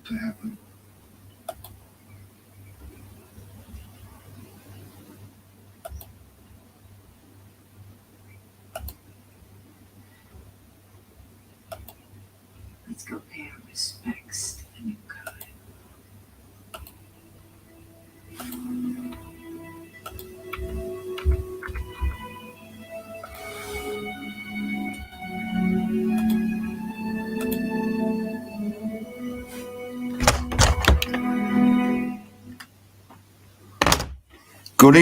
to happen. Let's go pay our respects to the new guy. Good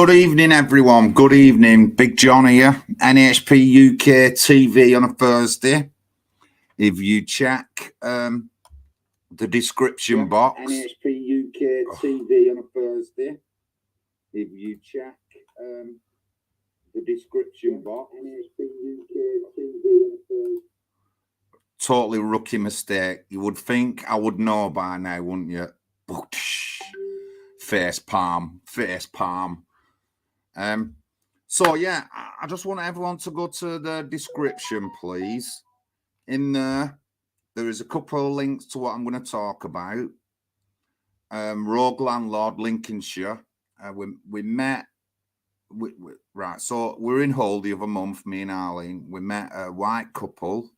evening, everyone. Good evening. Big John here, NHPUK TV on a Thursday. If you check the description box, NHPUK TV on a Thursday. If you check the description box, NHPUK TV on a Thursday. Totally rookie mistake. You would think I would know by now, wouldn't you? Face palm. So yeah, I just want everyone to go to the description, please. In there is a couple of links to what I'm going to talk about. Rogue Landlord, Lincolnshire. We met. Right, so we're in Hull the other month, me and Arlene. We met a white couple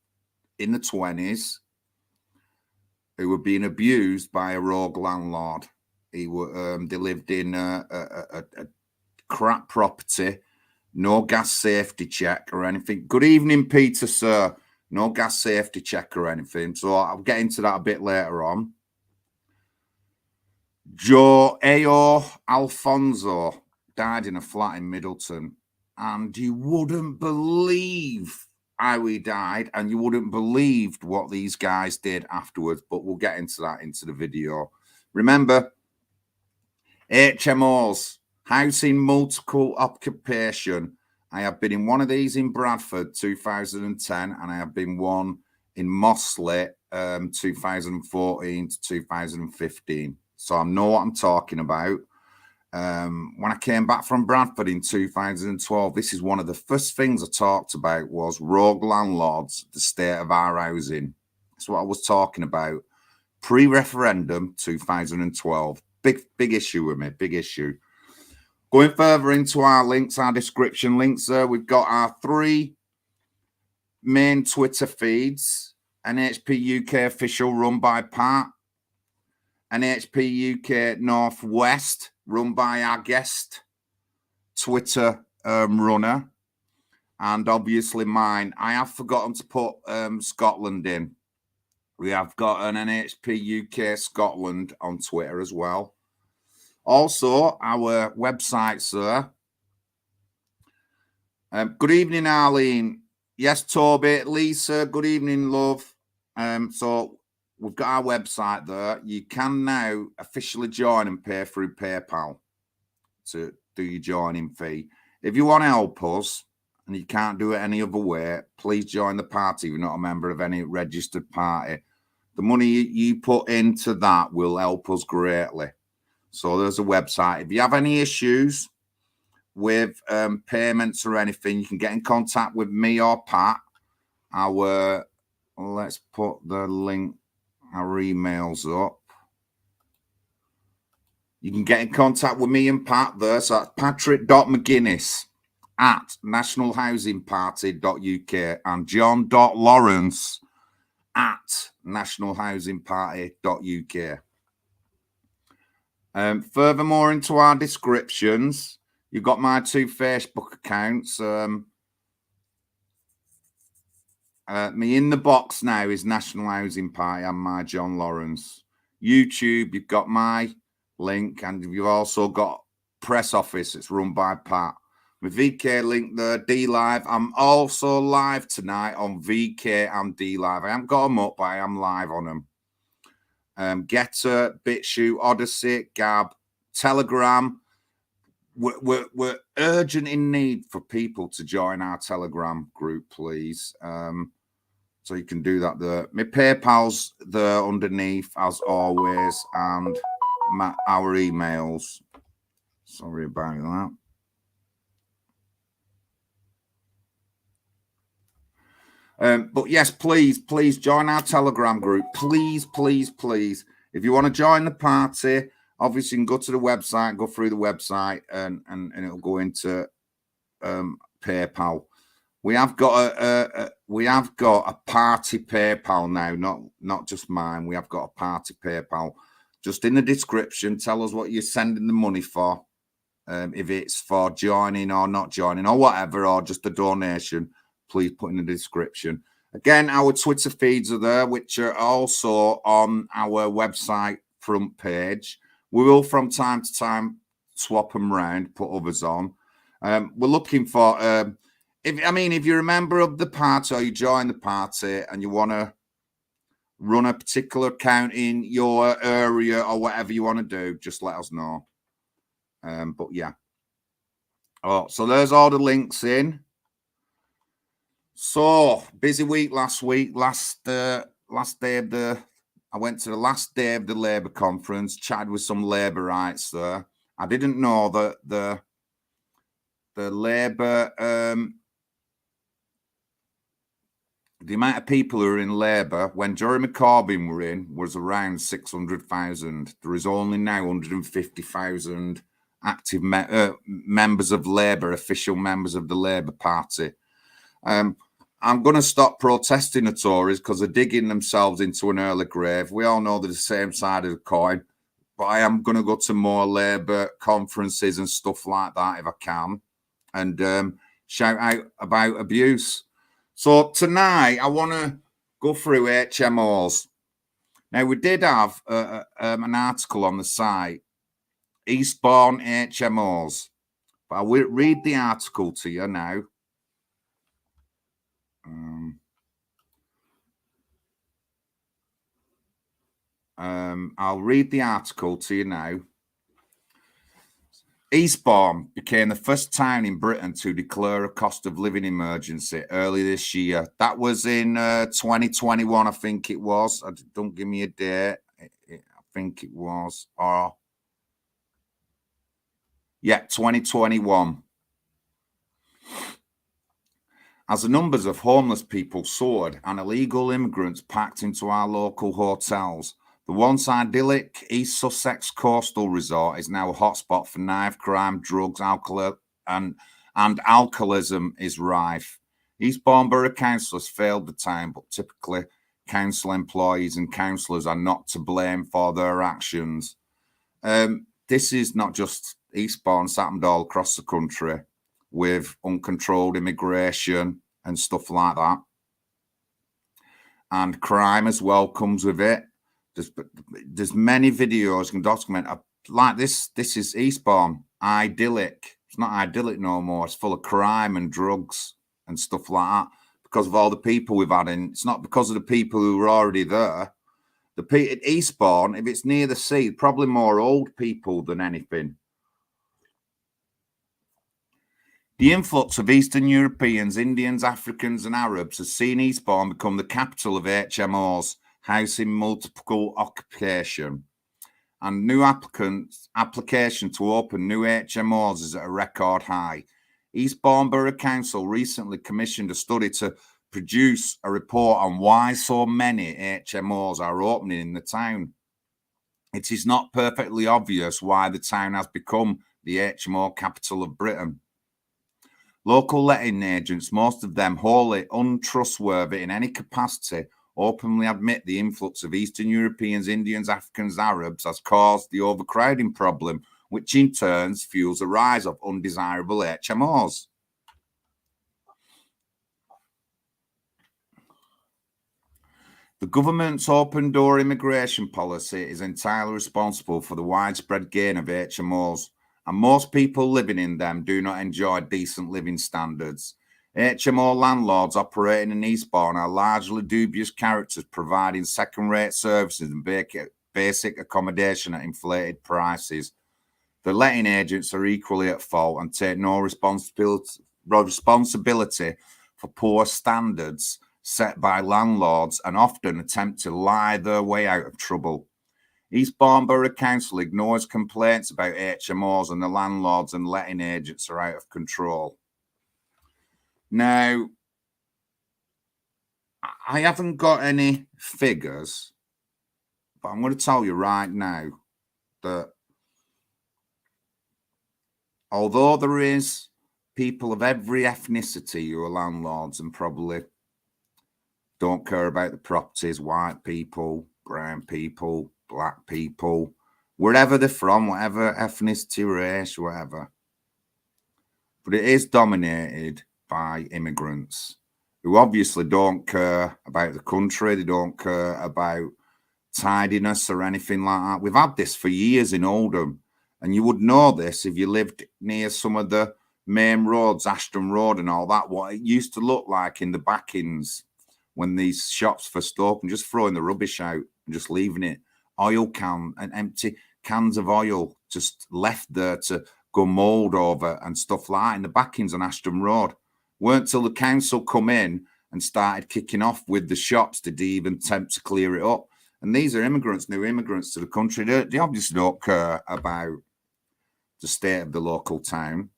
in the 20s who were being abused by a rogue landlord. They lived in a crap property, no gas safety check or anything. Good evening, Peter, sir. No gas safety check or anything. So I'll get into that a bit later on. Joao Afonso died in a flat in Middleton. And you wouldn't believe how he died, and you wouldn't believe what these guys did afterwards. But we'll get into that into the video. Remember, HMOs, housing multiple occupation. I have been in one of these in Bradford, 2010, and I have been one in Mossley, 2014 to 2015. So I know what I'm talking about. When I came back from Bradford in 2012, this is one of the first things I talked about was rogue landlords, the state of our housing. That's what I was talking about. Pre-referendum 2012. Big issue with me, big issue. Going further into our links, our description links, we've got our 3 main Twitter feeds. NHPUK official run by Pat. NHPUK Northwest run by our guest Twitter runner. And obviously mine. I have forgotten to put Scotland in. We have got an NHPUK Scotland on Twitter as well. Also, our website, sir. Good evening, Arlene. Yes, Toby. Lisa, good evening, love. So we've got our website there. You can now officially join and pay through PayPal to do your joining fee. If you want to help us and you can't do it any other way, please join the party if you're not a member of any registered party. The money you put into that will help us greatly. So there's a website. If you have any issues with payments or anything, you can get in contact with me or Pat. Let's put the link, our emails up. You can get in contact with me and Pat there. So that's patrick.mcginnis at nationalhousingparty.uk and john.lawwrence at nationalhousingparty.uk. Furthermore, into our descriptions, you've got my 2 Facebook accounts. Me in the box now is National Housing Party and my John Lawrence. YouTube, you've got my link, and you've also got Press Office. It's run by Pat. My VK link there, DLive. I'm also live tonight on VK and DLive. I haven't got them up, but I am live on them. GETTR, BiteChute, Odysee, Gab, Telegram. We're urgent in need for people to join our Telegram group, please. So you can do that there. My PayPal's there underneath, as always, and our emails. Sorry about that. But yes, please join our Telegram group. Please. If you want to join the party, obviously you can go to the website, go through the website, and it'll go into PayPal. We have got a party PayPal now, not just mine. We have got a party PayPal. Just in the description, tell us what you're sending the money for. If it's for joining or not joining or whatever, or just a donation, please put in the description. Again, our Twitter feeds are there, which are also on our website front page. We will from time to time swap them around, put others on. We're looking for, if you're a member of the party or you join the party and you want to run a particular account in your area or whatever you want to do, just let us know. But yeah. Oh, so there's all the links in. So busy week last week. I went to the last day of the Labour conference, chatted with some Labour rights there. I didn't know that the Labour, the amount of people who are in Labour when Jeremy Corbyn were in was around 600,000. There is only now 150,000 active members of Labour, official members of the Labour Party. I'm going to stop protesting the Tories because they're digging themselves into an early grave. We all know they're the same side of the coin. But I am going to go to more Labour conferences and stuff like that if I can, and shout out about abuse. So tonight I want to go through HMOs. Now, we did have an article on the site, Eastbourne HMOs. But I will read the article to you now. I'll read the article to you now. Eastbourne became the first town in Britain to declare a cost of living emergency early this year. That was in 2021, I think it was. Don't give me a date. I think it was. 2021. As the numbers of homeless people soared and illegal immigrants packed into our local hotels, the once idyllic East Sussex coastal resort is now a hotspot for knife crime, drugs, alcohol, and alcoholism is rife. Eastbourne Borough Council has failed the town, but typically council employees and councillors are not to blame for their actions. This is not just Eastbourne, it's happened all across the country with uncontrolled immigration and stuff like that. And crime as well comes with it. There's many videos you can document like this. This is Eastbourne, idyllic. It's not idyllic no more. It's full of crime and drugs and stuff like that because of all the people we've had in. It's not because of the people who were already there. At Eastbourne, if it's near the sea, probably more old people than anything. The influx of Eastern Europeans, Indians, Africans and Arabs has seen Eastbourne become the capital of HMOs, housing multiple occupation. And new application to open new HMOs is at a record high. Eastbourne Borough Council recently commissioned a study to produce a report on why so many HMOs are opening in the town. It is not perfectly obvious why the town has become the HMO capital of Britain. Local letting agents, most of them wholly untrustworthy in any capacity, openly admit the influx of Eastern Europeans, Indians, Africans, Arabs has caused the overcrowding problem, which in turn fuels a rise of undesirable HMOs. The government's open-door immigration policy is entirely responsible for the widespread gain of HMOs, and most people living in them do not enjoy decent living standards. HMO landlords operating in Eastbourne are largely dubious characters providing second-rate services and basic accommodation at inflated prices. The letting agents are equally at fault and take no responsibility for poor standards set by landlords and often attempt to lie their way out of trouble. Eastbourne Borough Council ignores complaints about HMOs and the landlords and letting agents are out of control. Now, I haven't got any figures, but I'm going to tell you right now that although there is people of every ethnicity who are landlords and probably don't care about the properties, white people, brown people, black people, wherever they're from, whatever ethnicity, race, whatever. But it is dominated by immigrants who obviously don't care about the country. They don't care about tidiness or anything like that. We've had this for years in Oldham, and you would know this if you lived near some of the main roads, Ashton Road and all that, what it used to look like in the back-ins when these shops first opened, just throwing the rubbish out and just leaving it. Oil can and empty cans of oil just left there to go mould over and stuff like that in the back-ins on Ashton Road. Weren't till the council come in and started kicking off with the shops did they even attempt to clear it up. And these are immigrants, new immigrants to the country. They obviously don't care about the state of the local town.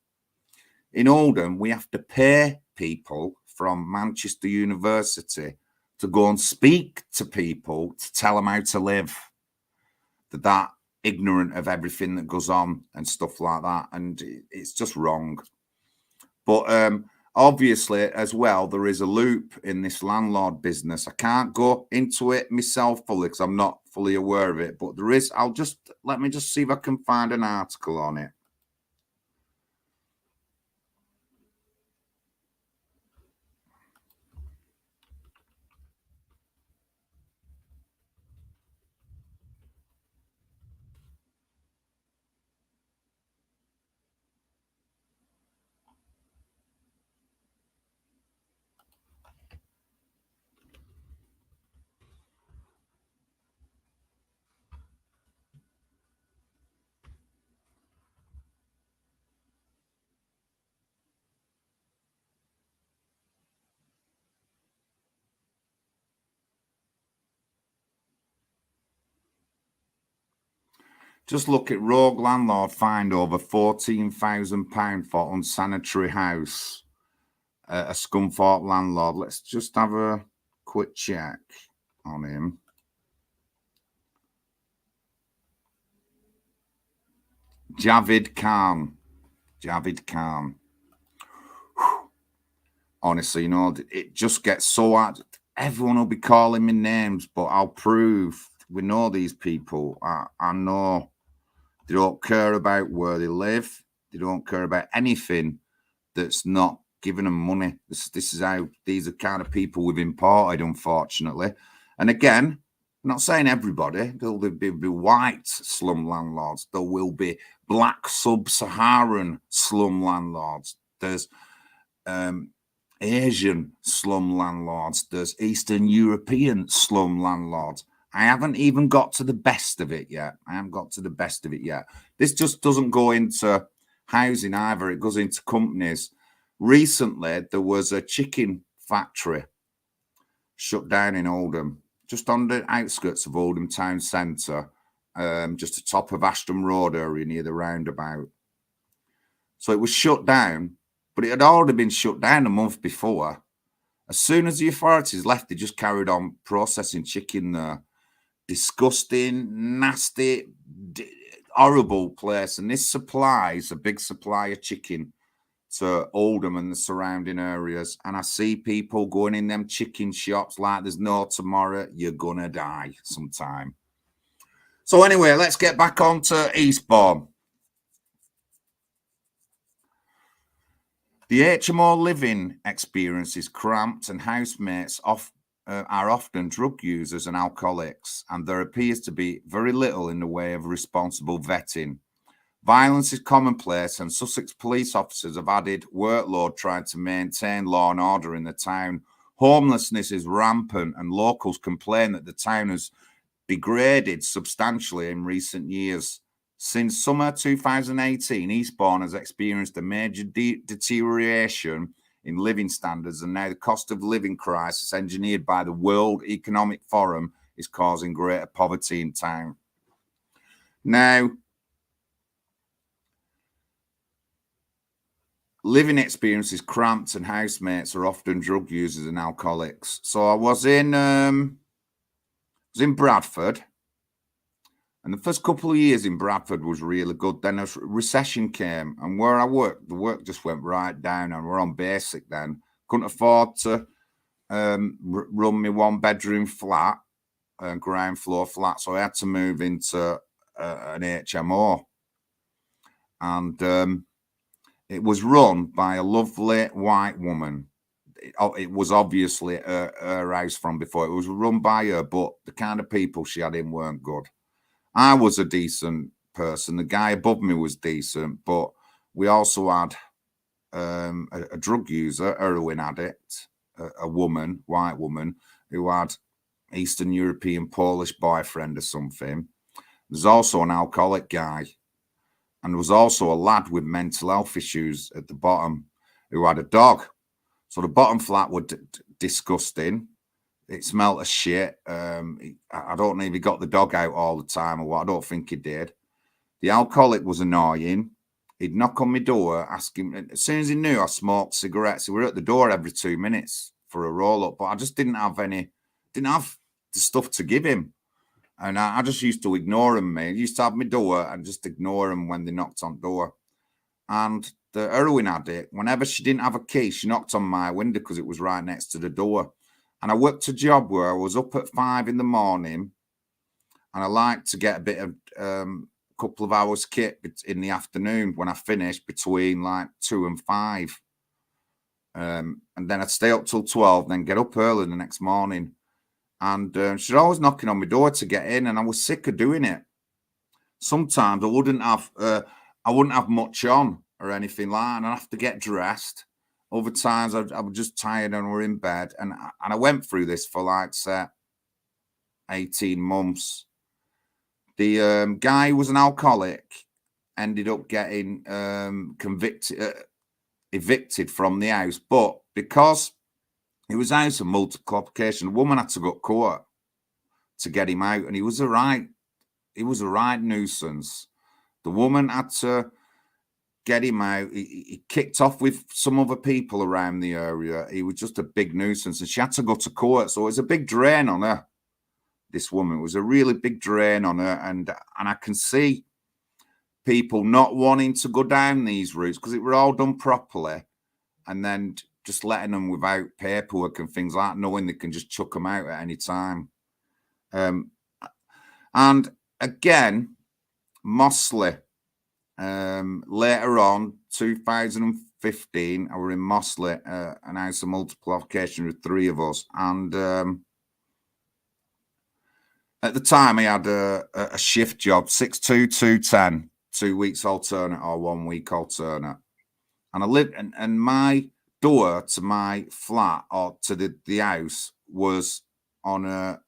In Oldham, we have to pay people from Manchester University to go and speak to people to tell them how to live. They're that ignorant of everything that goes on and stuff like that. And it's just wrong. But obviously, as well, there is a loop in this landlord business. I can't go into it myself fully because I'm not fully aware of it. But there is, let me just see if I can find an article on it. Just look at rogue landlord fined over £14,000 for unsanitary house. A Scunthorpe landlord. Let's just have a quick check on him. Javid Khan. Honestly, you know, it just gets so hard. Everyone will be calling me names, but I'll prove we know these people. I know they don't care about where they live. They don't care about anything that's not giving them money. This is how these are kind of people we've imported, unfortunately. And again, I'm not saying everybody. There'll be white slum landlords. There will be black sub-Saharan slum landlords. There's Asian slum landlords. There's Eastern European slum landlords. I haven't even got to the best of it yet. This just doesn't go into housing either. It goes into companies. Recently, there was a chicken factory shut down in Oldham, just on the outskirts of Oldham town centre, just the top of Ashton Road area near the roundabout. So it was shut down, but it had already been shut down a month before. As soon as the authorities left, they just carried on processing chicken there. Disgusting, nasty, horrible place. And this supplies a big supply of chicken to Oldham and the surrounding areas. And I see people going in them chicken shops like there's no tomorrow. You're gonna die sometime. So anyway, let's get back on to Eastbourne. The HMO living experience is cramped and housemates are often drug users and alcoholics, and there appears to be very little in the way of responsible vetting. Violence is commonplace, and Sussex police officers have added workload trying to maintain law and order in the town. Homelessness is rampant, and locals complain that the town has degraded substantially in recent years. Since summer 2018, Eastbourne has experienced a major deterioration in living standards, and now the cost of living crisis engineered by the World Economic Forum is causing greater poverty in town. Now, living experience is cramped and housemates are often drug users and alcoholics. So I was in Bradford, and the first couple of years in Bradford was really good. Then a recession came, and where I worked, the work just went right down, and we're on basic then. Couldn't afford to run me 1-bedroom flat, ground floor flat, so I had to move into an HMO. And it was run by a lovely white woman. It was obviously her house from before. It was run by her, but the kind of people she had in weren't good. I was a decent person. The guy above me was decent, but we also had a drug user, heroin addict, a woman, white woman, who had Eastern European Polish boyfriend or something. There's also an alcoholic guy. And there was also a lad with mental health issues at the bottom who had a dog. So the bottom flat was disgusting. It smelled of shit. I don't know if he got the dog out all the time or what. I don't think he did. The alcoholic was annoying. He'd knock on my door, asking. As soon as he knew I smoked cigarettes, he were at the door every 2 minutes for a roll-up. But I just didn't have the stuff to give him. And I just used to ignore him, mate. I used to have my door and just ignore him when they knocked on the door. And the heroin addict, whenever she didn't have a key, she knocked on my window because it was right next to the door. And I worked a job where I was up at 5 in the morning, and I liked to get a bit of couple of hours kit in the afternoon when I finished between like 2 and 5. And then I'd stay up till 12, then get up early the next morning. And she's always knocking on my door to get in, and I was sick of doing it. Sometimes I wouldn't have much on or anything like that, and I'd have to get dressed. Other times I was just tired and we're in bed, and I went through this for like say 18 months. The guy who was an alcoholic ended up getting evicted from the house, but because it was house of multiple application, the woman had to go to court to get him out, and he was a right nuisance. The woman had to get him out. He kicked off with some other people around the area. He was just a big nuisance, and she had to go to court. So it was a big drain on her, this woman. It was a really big drain on her, and I can see people not wanting to go down these routes because it were all done properly, and then just letting them without paperwork and things like that, knowing they can just chuck them out at any time. And again, Mossley, later on, 2015, I were in Mossley, an house of multiple application with 3 of us. And at the time, I had a shift job, 6-2-2-10, 2 weeks alternate or 1 week alternate. And I lived, and my door to my flat or to the house was on a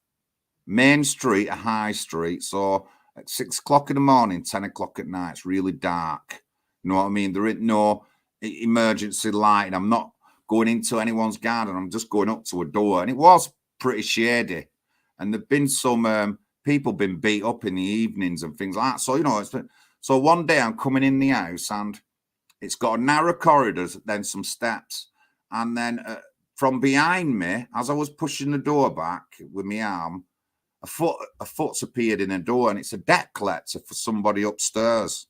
main street, a high street. So at 6 o'clock in the morning, 10 o'clock at night, it's really dark. You know what I mean? There ain't no emergency lighting. I'm not going into anyone's garden. I'm just going up to a door. And it was pretty shady. And there've been some people been beat up in the evenings and things like that. So, you know, so one day I'm coming in the house, and it's got a narrow corridor, then some steps. And then from behind me, as I was pushing the door back with my arm, a foot's appeared in the door, and it's a debt collector for somebody upstairs.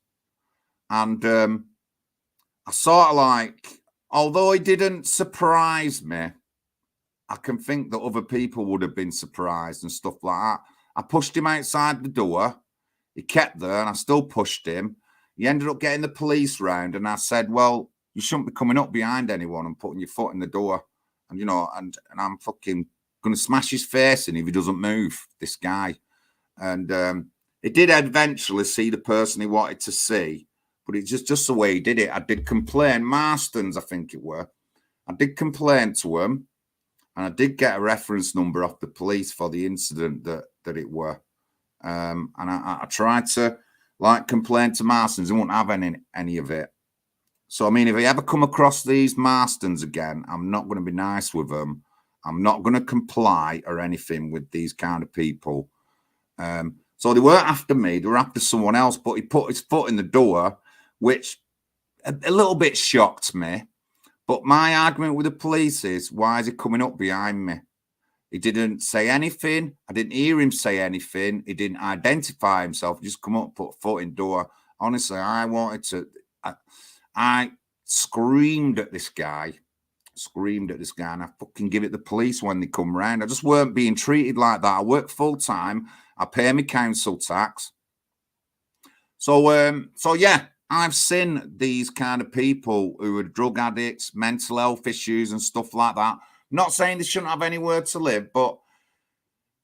And I sort of like, although he didn't surprise me, I can think that other people would have been surprised and stuff like that. I pushed him outside the door. He kept there, and I still pushed him. He ended up getting the police round, and I said, well, you shouldn't be coming up behind anyone and putting your foot in the door. And, you know, and I'm fucking going to smash his face in if he doesn't move, this guy. And he did eventually see the person he wanted to see, but it's just the way he did it. I did complain, Marston's, I think it were. I did complain to him, and I did get a reference number off the police for the incident that it were. And I tried to, like, complain to Marston's. He won't have any of it. So, I mean, if I ever come across these Marston's again, I'm not going to be nice with them. I'm not going to comply or anything with these kind of people. So they weren't after me. They were after someone else. But he put his foot in the door, which a little bit shocked me. But my argument with the police is, why is he coming up behind me? He didn't say anything. I didn't hear him say anything. He didn't identify himself. He just come up, put a foot in door. Honestly, I wanted to. I screamed at this guy. And I fucking give it the police when they come round. I just weren't being treated like that. I work full time. I pay my council tax. So yeah, I've seen these kind of people who are drug addicts, mental health issues, and stuff like that. Not saying they shouldn't have anywhere to live, but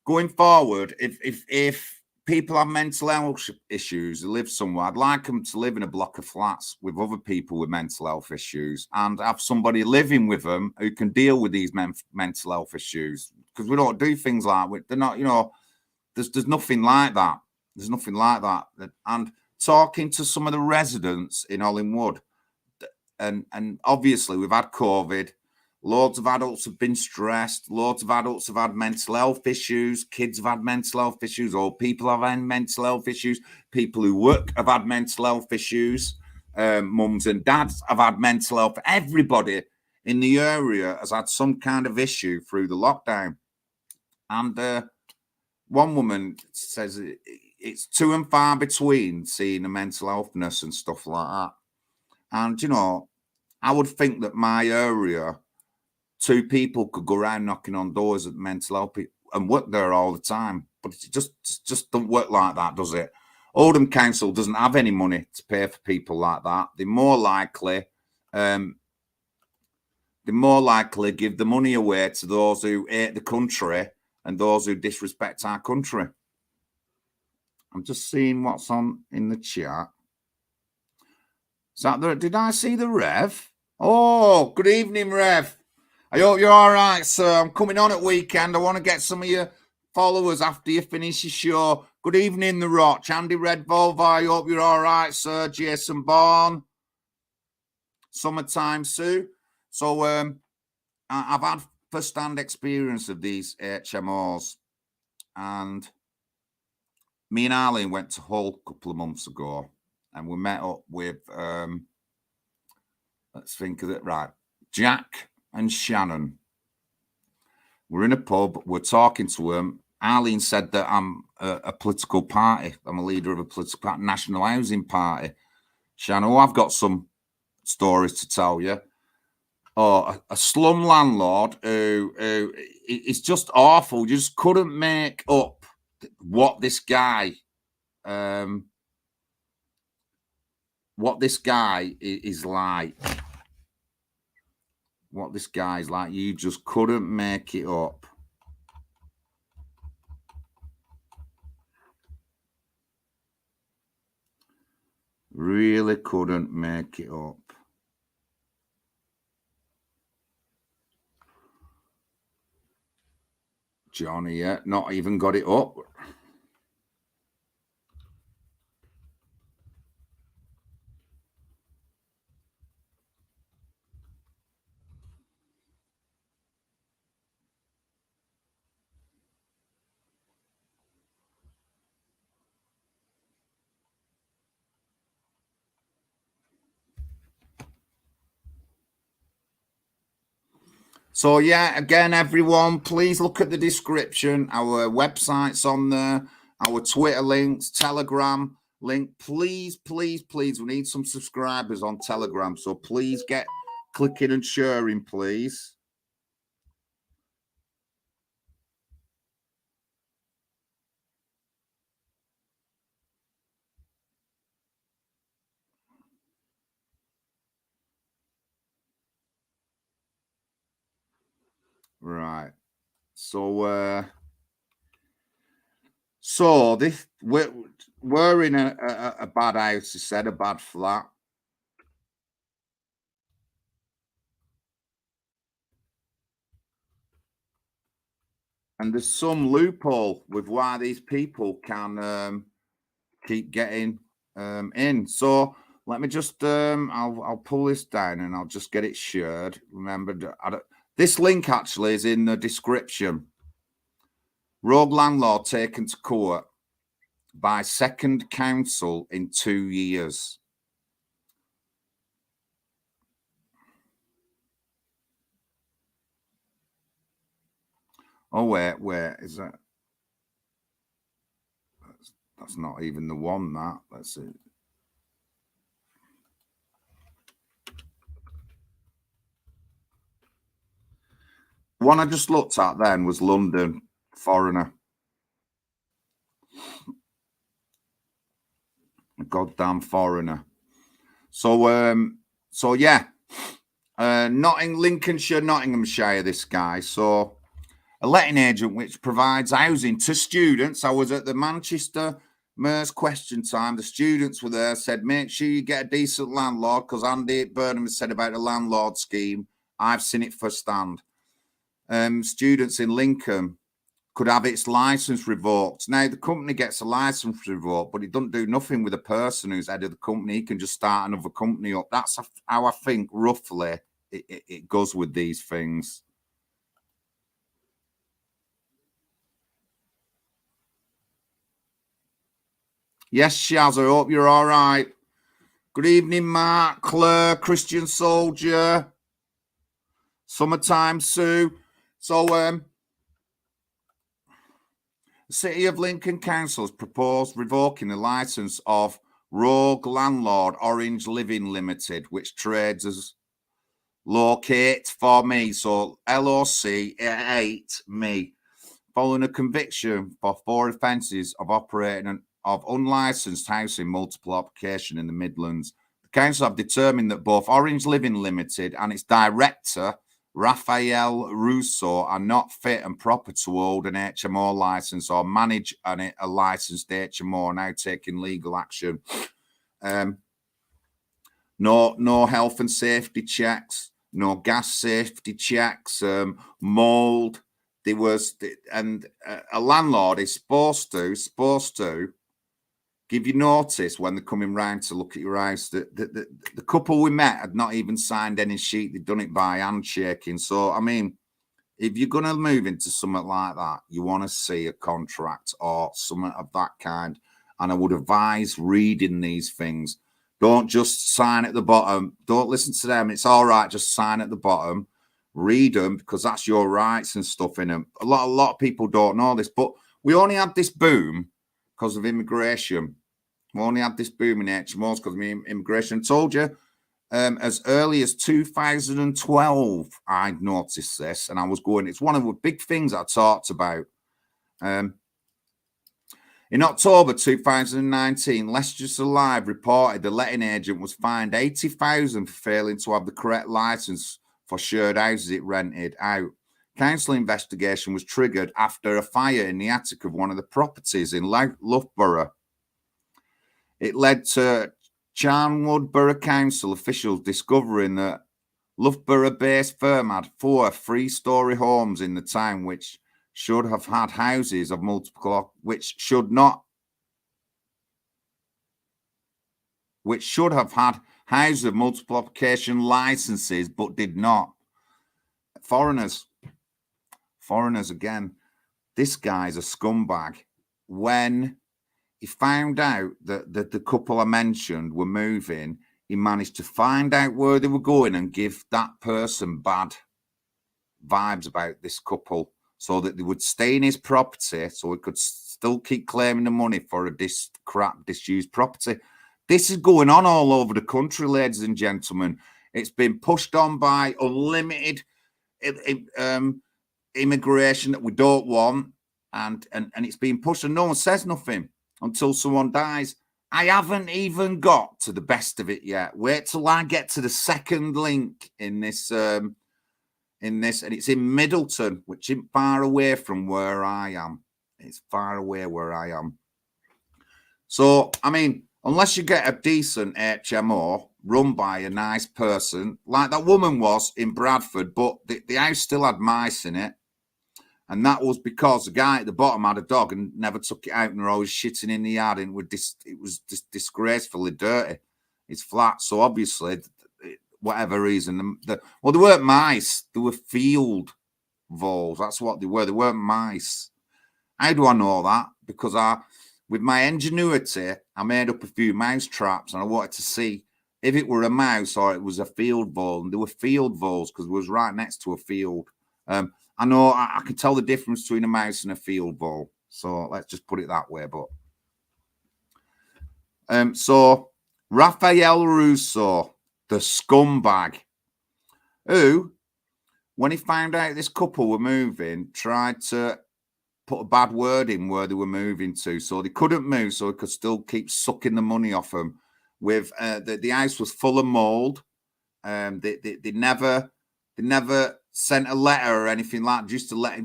going forward, if people have mental health issues, they live somewhere, I'd like them to live in a block of flats with other people with mental health issues and have somebody living with them who can deal with these mental health issues. Because we don't do things like they're not, there's nothing like that. There's nothing like that. And talking to some of the residents in Hollingwood, and obviously we've had COVID. Loads of adults have been stressed. Loads of adults have had mental health issues. Kids have had mental health issues. Old people have had mental health issues. People who work have had mental health issues. Mums and dads have had mental health. Everybody in the area has had some kind of issue through the lockdown. And one woman says it's few and far between seeing a mental health nurse and stuff like that. And, I would think that my area, 2 people could go around knocking on doors at mental health and work there all the time. But it just don't work like that, does it? Oldham Council doesn't have any money to pay for people like that. They more likely give the money away to those who hate the country and those who disrespect our country. I'm just seeing what's on in the chat. Is that did I see the Rev? Oh, good evening, Rev. I hope you're all right, sir. I'm coming on at weekend. I want to get some of your followers after you finish your show. Good evening, The Roch. Andy Redvolver, I hope you're all right, sir. Jason Bourne. Summertime, Sue. So I've had first-hand experience of these HMOs. And me and Arlene went to Hull a couple of months ago. And we met up with, let's think of it, right, Jack and Shannon. We're in a pub. We're talking to them. Arlene said that I'm a political party. I'm a leader of a political party, National Housing Party. Shannon, I've got some stories to tell you. Oh, a slum landlord who it's just awful. You just couldn't make up what this guy is like. What this guy's like, you just couldn't make it up. Really couldn't make it up. Johnny, yeah, not even got it up. So, yeah, again, everyone, please look at the description. Our website's on there, our Twitter links, Telegram link. Please, please, please, we need some subscribers on Telegram. So please get clicking and sharing, please. Right. So this we're in a bad house, he said, a bad flat. And there's some loophole with why these people can keep getting in. So let me just I'll pull this down and I'll just get it shared. Remember, this link actually is in the description. Rogue landlord taken to court by second council in 2 years. Oh, wait, is that? That's not even the one, that. Let's see. The one I just looked at then was London, foreigner. A goddamn foreigner. So yeah. Lincolnshire, Nottinghamshire, this guy. So a letting agent which provides housing to students. I was at the Manchester MERS question time. The students were there, said, make sure you get a decent landlord, because Andy Burnham has said about the landlord scheme. I've seen it firsthand. Students in Lincoln could have its license revoked. Now, the company gets a license revoked, but it doesn't do nothing with the person who's head of the company. He can just start another company up. That's how I think, roughly, it goes with these things. Yes, Shaz, I hope you're all right. Good evening, Mark, Claire, Christian Soldier, Summertime Sue. So, the City of Lincoln Council has proposed revoking the licence of rogue landlord Orange Living Limited, which trades as Locate for Me, so LOC 8 Me, following a conviction for 4 offences of operating of unlicensed housing multiple occupation in the Midlands. The council have determined that both Orange Living Limited and its director, Raffaele Russo, are not fit and proper to hold an HMO licence or manage a licensed HMO, now taking legal action. No health and safety checks, no gas safety checks, mold. A landlord is supposed to give you notice when they're coming round to look at your house. The couple we met had not even signed any sheet. They'd done it by handshaking. So, I mean, if you're going to move into something like that, you want to see a contract or something of that kind. And I would advise reading these things. Don't just sign at the bottom. Don't listen to them. It's all right. Just sign at the bottom. Read them, because that's your rights and stuff in them. A lot of people don't know this, but we only had this boom because of immigration. We only had this boom in HMOs because of immigration. I told you, as early as 2012, I'd noticed this, and I was going, it's one of the big things I talked about. In October 2019, Leicestershire Live reported the letting agent was fined £80,000 for failing to have the correct licence for shared houses it rented out. Council investigation was triggered after a fire in the attic of one of the properties in Loughborough. It led to Charnwood Borough Council officials discovering that Loughborough-based firm had 4 3-storey homes in the town, which should have had houses of multiple, which should have had houses of multiple occupation licenses, but did not. Foreigners again. This guy's a scumbag. When he found out that the couple I mentioned were moving, he managed to find out where they were going and give that person bad vibes about this couple, so that they would stay in his property, so he could still keep claiming the money for a disused property. This is going on all over the country, ladies and gentlemen. It's been pushed on by unlimited immigration that we don't want, and it's being pushed, and no one says nothing until someone dies. I haven't even got to the best of it yet. Wait till I get to the second link in this. And it's in Middleton, which isn't far away from where I am. It's far away where I am. So, I mean, unless you get a decent HMO run by a nice person, like that woman was in Bradford, but the house still had mice in it. And that was because the guy at the bottom had a dog and never took it out, and they're always shitting in the yard, and it was just disgracefully dirty. It's flat. So obviously, whatever reason, they weren't mice. They were field voles. That's what they were. They weren't mice. How do I know that? Because with my ingenuity, I made up a few mouse traps, and I wanted to see if it were a mouse or it was a field vole. And they were field voles because it was right next to a field. I know I can tell the difference between a mouse and a field ball. So let's just put it that way. But so Raffaele Russo, the scumbag, who, when he found out this couple were moving, tried to put a bad word in where they were moving to, so they couldn't move, so he could still keep sucking the money off them. With the house was full of mold. They never sent a letter or anything like that, just to let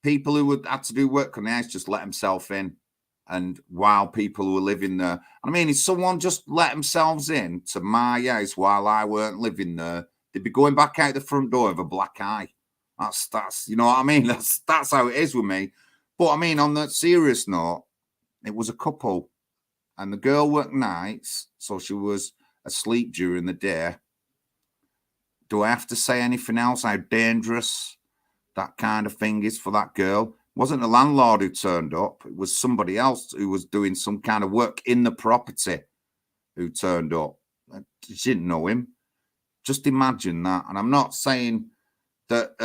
people who had to do work on the house just let themselves in. And while people who were living there, I mean, if someone just let themselves in to my house while I weren't living there, they'd be going back out the front door with a black eye. That's you know what I mean? That's how it is with me. But I mean, on the serious note, it was a couple, and the girl worked nights, so she was asleep during the day. Do I have to say anything else? How dangerous that kind of thing is for that girl? It wasn't the landlord who turned up. It was somebody else who was doing some kind of work in the property who turned up. She didn't know him. Just imagine that. And I'm not saying that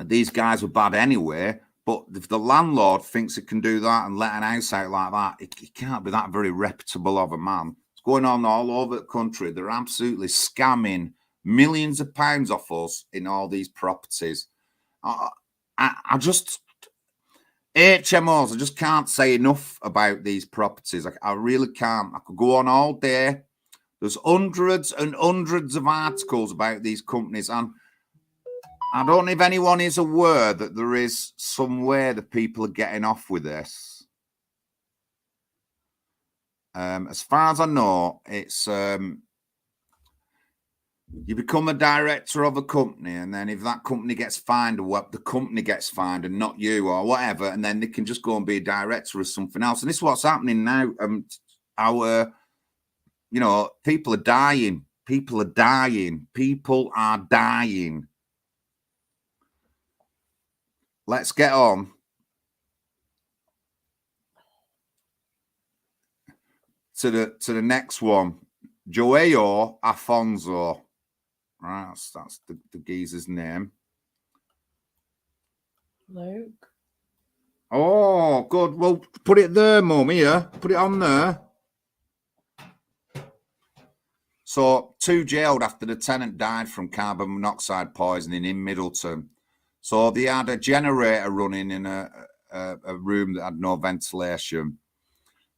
these guys were bad anyway, but if the landlord thinks he can do that and let an house out like that, he can't be that very reputable of a man. It's going on all over the country. They're absolutely scamming millions of pounds off us in all these properties. I just, HMOs, I just can't say enough about these properties. I really can't. I could go on all day. There's hundreds and hundreds of articles about these companies, and I don't know if anyone is aware that there is some way that people are getting off with this. As far as I know, it's you become a director of a company, and then if that company gets fined, or what, the company gets fined and not you or whatever, and then they can just go and be a director of something else. And this is what's happening now. You know, people are dying. People are dying. People are dying. Let's get on to the next one. Joao Afonso. Right, that's the geezer's name. Luke. Oh, good. Well, put it there, Mum. Here, put it on there. So, 2 jailed after the tenant died from carbon monoxide poisoning in Middleton. So they had a generator running in a room that had no ventilation.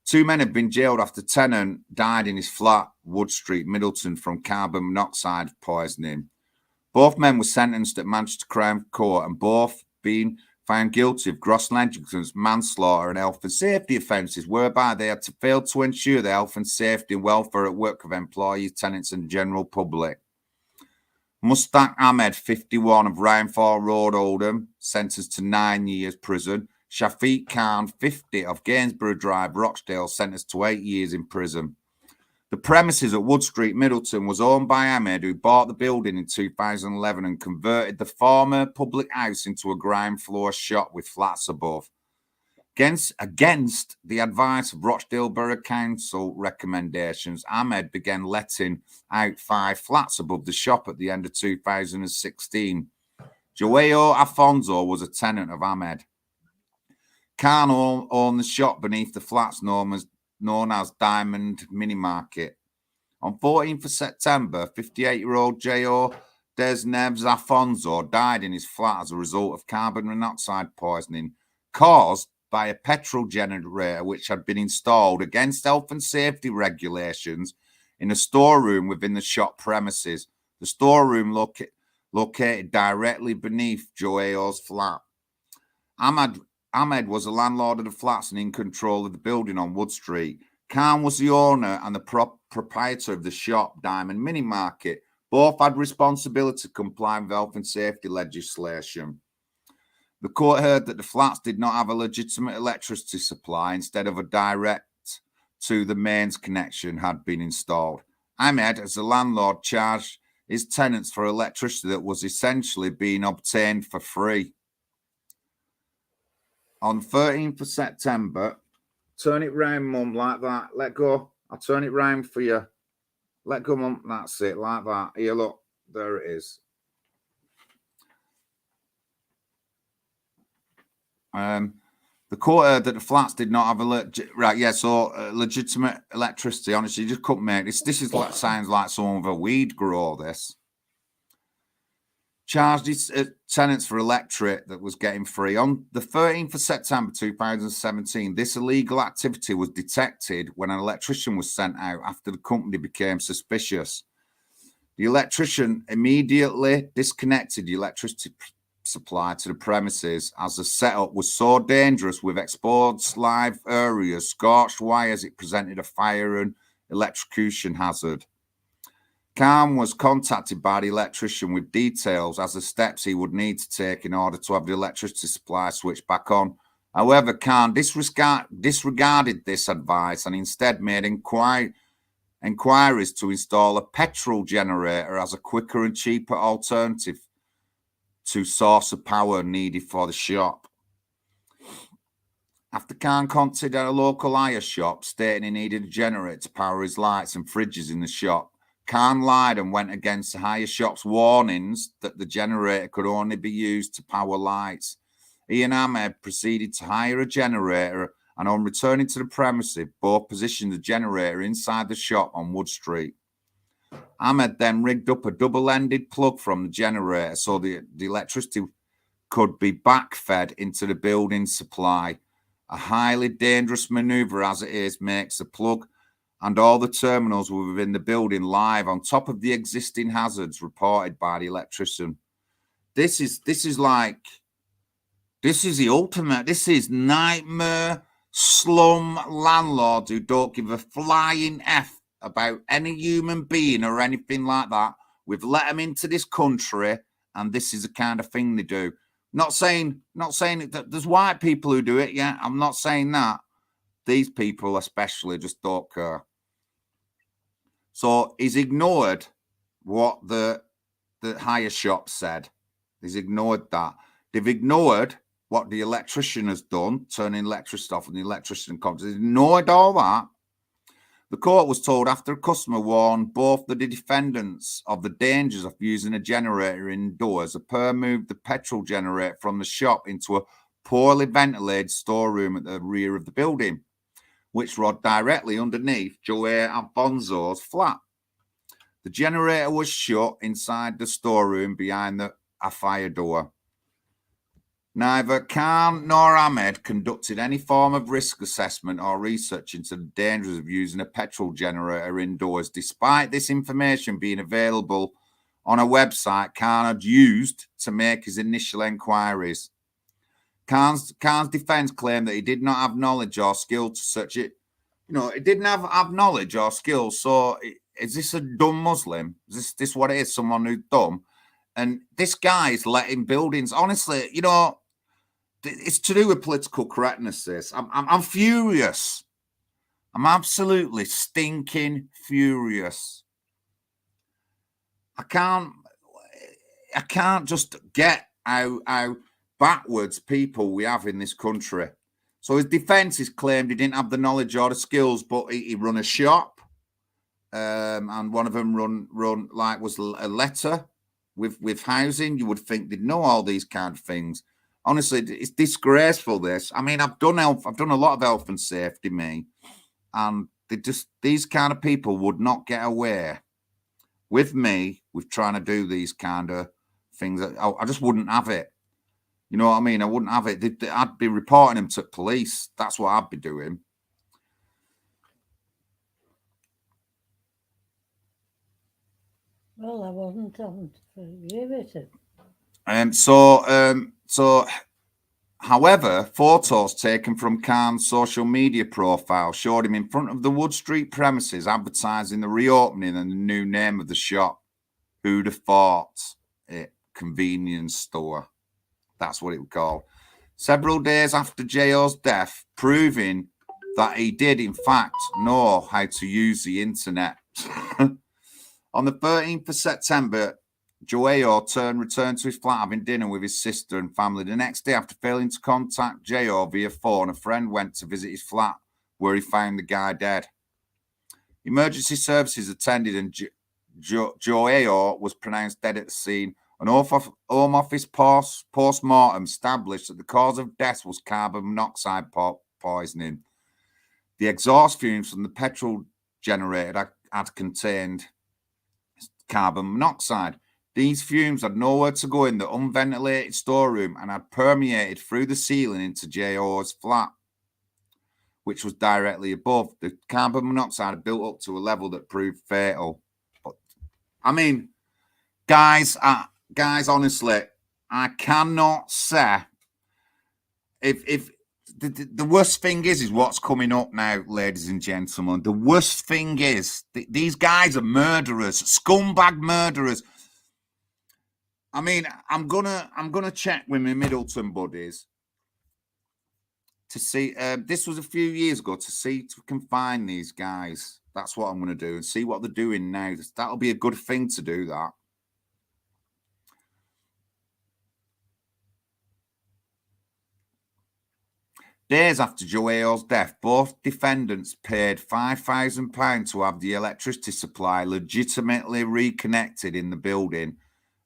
2 men have been jailed after tenant died in his flat, Wood Street, Middleton, from carbon monoxide poisoning. Both men were sentenced at Manchester Crown Court, and both being found guilty of gross negligence, manslaughter, and health and safety offences, whereby they had to fail to ensure the health and safety and welfare at work of employees, tenants, and general public. Mustaq Ahmed, 51, of Rhinefall Road, Oldham, sentenced to 9 years prison. Shafiq Khan, 50, of Gainsborough Drive, Rochdale, sentenced to 8 years in prison. The premises at Wood Street, Middleton, was owned by Ahmed, who bought the building in 2011 and converted the former public house into a ground floor shop with flats above. Against the advice of Rochdale Borough Council recommendations, Ahmed began letting out 5 flats above the shop at the end of 2016. Joao Afonso was a tenant of Ahmed. Khan owned the shop beneath the flats known as Diamond Mini Market. On 14th of September, 58-year-old Joao Desneves Afonso died in his flat as a result of carbon monoxide poisoning caused by a petrol generator which had been installed against health and safety regulations in a storeroom within the shop premises. The storeroom located directly beneath Joao's flat. Ahmed was the landlord of the flats and in control of the building on Wood Street. Khan was the owner and the proprietor of the shop, Diamond Mini Market. Both had responsibility to comply with health and safety legislation. The court heard that the flats did not have a legitimate electricity supply. Instead of a direct to the mains connection had been installed. Ahmed, as the landlord, charged his tenants for electricity that was essentially being obtained for free. On 13th of September, turn it round, Mum, like that. Let go. I'll turn it round for you. Let go on. That's it, like that. Here, look. There it is. The court heard that the flats did not have legitimate electricity. Honestly, you just couldn't make this. This is like sounds like someone with a weed grow. This charged his tenants for electric that was getting free on the 13th of September 2017. This illegal activity was detected when an electrician was sent out after the company became suspicious. The electrician immediately disconnected the electricity supply to the premises as the setup was so dangerous with exposed live areas, scorched wires, it presented a fire and electrocution hazard. Khan was contacted by the electrician with details as the steps he would need to take in order to have the electricity supply switched back on. However, Khan disregarded this advice and instead made inquiries to install a petrol generator as a quicker and cheaper alternative to source of power needed for the shop. After Khan contacted a local hire shop stating he needed a generator to power his lights and fridges in the shop, Khan lied and went against the hire shop's warnings that the generator could only be used to power lights. He and Ahmed proceeded to hire a generator, and on returning to the premises, both positioned the generator inside the shop on Wood Street. Ahmed then rigged up a double-ended plug from the generator so the electricity could be backfed into the building supply. A highly dangerous maneuver as it is makes the plug and all the terminals within the building live on top of the existing hazards reported by the electrician. This is the ultimate. This is nightmare slum landlords who don't give a flying F about any human being or anything like that. We've let them into this country, and this is the kind of thing they do. Not saying that there's white people who do it. Yeah, I'm not saying that. These people especially just don't care. So he's ignored what the hire shop said. He's ignored that. They've ignored what the electrician has done, turning electricity off, and the electrician comes. He's ignored all that. The court was told after a customer warned both the defendants of the dangers of using a generator indoors, the pair moved the petrol generator from the shop into a poorly ventilated storeroom at the rear of the building, which rode directly underneath Joao Afonso's flat. The generator was shut inside the storeroom behind a fire door. Neither Khan nor Ahmed conducted any form of risk assessment or research into the dangers of using a petrol generator indoors, despite this information being available on a website Khan had used to make his initial inquiries. Khan's defense claimed that he did not have knowledge or skill to search it. He didn't have knowledge or skill. So is this a dumb Muslim? Is this what it is? Someone who's dumb? And this guy is letting buildings, honestly, it's to do with political correctness, this. I'm furious. I'm absolutely stinking furious. I can't just get how backwards people we have in this country. So his defence is claimed he didn't have the knowledge or the skills, but he run a shop, and one of them was a letter with housing. You would think they'd know all these kind of things. Honestly, it's disgraceful. This. I mean, I've done a lot of health and safety, and these kind of people would not get away with me with trying to do these kind of things. I just wouldn't have it. You know what I mean? I wouldn't have it. I'd be reporting them to police. That's what I'd be doing. Well, I wasn't having to agree with it. However, photos taken from Khan's social media profile showed him in front of the Wood Street premises advertising the reopening and the new name of the shop. Who'd have thought it? Convenience store. That's what it was called. Several days after Joao's death, proving that he did, in fact, know how to use the internet. On the 13th of September, Joao returned to his flat having dinner with his sister and family. The next day, after failing to contact Joao via phone, a friend went to visit his flat where he found the guy dead. Emergency services attended and Joao was pronounced dead at the scene. An Home Office post-mortem established that the cause of death was carbon monoxide poisoning. The exhaust fumes from the petrol generator had contained carbon monoxide. These fumes had nowhere to go in the unventilated storeroom and had permeated through the ceiling into Joao's flat, which was directly above. The carbon monoxide had built up to a level that proved fatal. But I mean, guys, honestly, I cannot say if the worst thing is what's coming up now, ladies and gentlemen. The worst thing is these guys are murderers, scumbag murderers. I mean, I'm gonna check with my Middleton buddies to see. This was a few years ago, to see if we can find these guys. That's what I'm gonna do and see what they're doing now. That'll be a good thing to do that. Days after Joao's death, both defendants paid £5,000 to have the electricity supply legitimately reconnected in the building.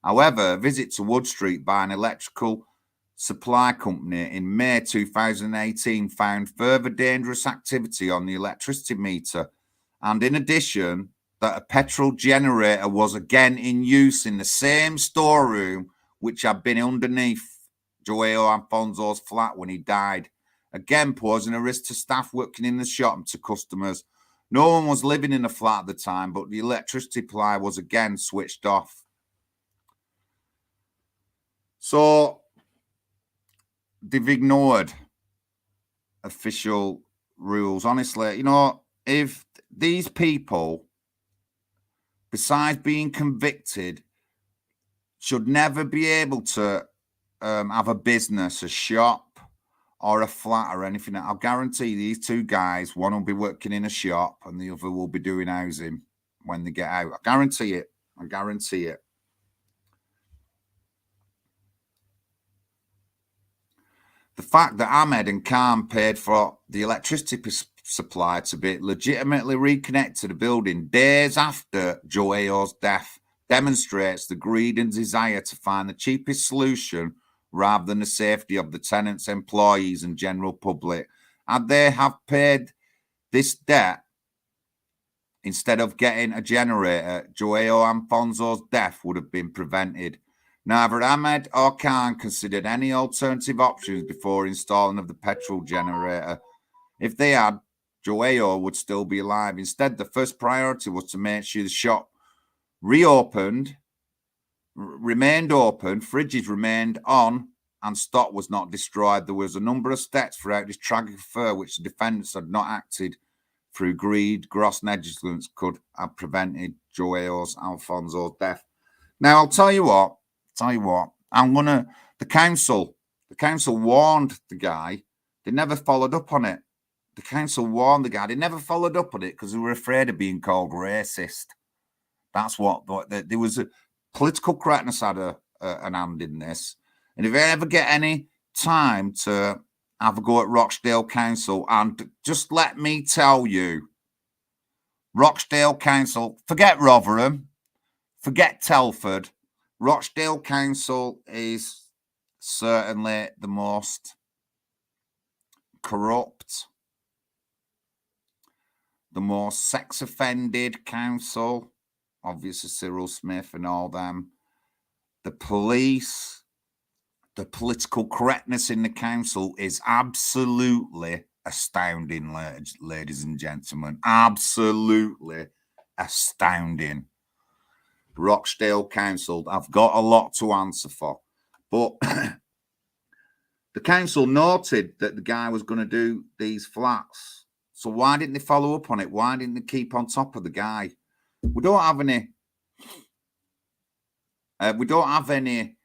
However, a visit to Wood Street by an electrical supply company in May 2018 found further dangerous activity on the electricity meter. And in addition, that a petrol generator was again in use in the same storeroom which had been underneath Joao Afonso's flat when he died, again posing a risk to staff working in the shop and to customers. No one was living in the flat at the time, but the electricity supply was again switched off. So they've ignored official rules. Honestly, you know, if these people, besides being convicted, should never be able to have a business, a shop, or a flat or anything, I'll guarantee these two guys, one will be working in a shop and the other will be doing housing when they get out. I guarantee it. I guarantee it. The fact that Ahmed and Khan paid for the electricity supply to be legitimately reconnected to the building days after Joao's death demonstrates the greed and desire to find the cheapest solution rather than the safety of the tenants, employees, and general public. Had they have paid this debt instead of getting a generator, Joao Afonso's death would have been prevented. Neither Ahmed or Khan considered any alternative options before installing of the petrol generator. If they had, Joao would still be alive. Instead, the first priority was to make sure the shop remained open, fridges remained on, and stock was not destroyed. There was a number of steps throughout this tragic affair which the defendants had not acted through greed, gross negligence could have prevented Joao Afonso's death. Now, I'll tell you what, the council warned the guy. They never followed up on it. The council warned the guy. They never followed up on it because they were afraid of being called racist. That's what there was. A political correctness had an hand in this. And if you ever get any time to have a go at Rochdale Council, and just let me tell you, Rochdale Council, forget Rotherham, forget Telford, Rochdale Council is certainly the most corrupt, the most sex-offended council. Obviously, Cyril Smith and all them. The police, the political correctness in the council is absolutely astounding, ladies and gentlemen. Absolutely astounding. Rochdale Council, I've got a lot to answer for. But the council noted that the guy was going to do these flats. So why didn't they follow up on it? Why didn't they keep on top of the guy? We don't have any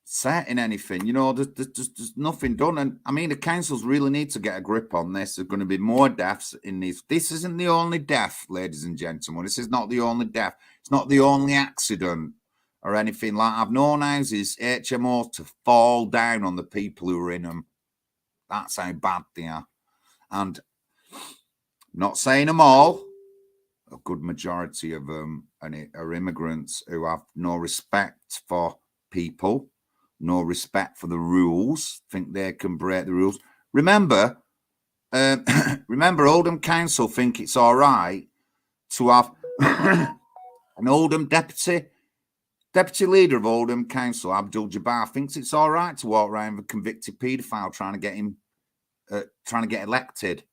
set in anything. You know, there's nothing done. And I mean, the councils really need to get a grip on this. There's going to be more deaths in these. This isn't the only death, ladies and gentlemen. This is not the only death. It's not the only accident or anything like that. I've known houses, HMOs, to fall down on the people who are in them. That's how bad they are. And Not saying them all. A good majority of them are immigrants who have no respect for people, no respect for the rules, think they can break the rules. Remember, Oldham Council think it's all right to have an Oldham deputy leader of Oldham Council, Abdul Jabbar, thinks it's all right to walk around with a convicted paedophile trying to get elected.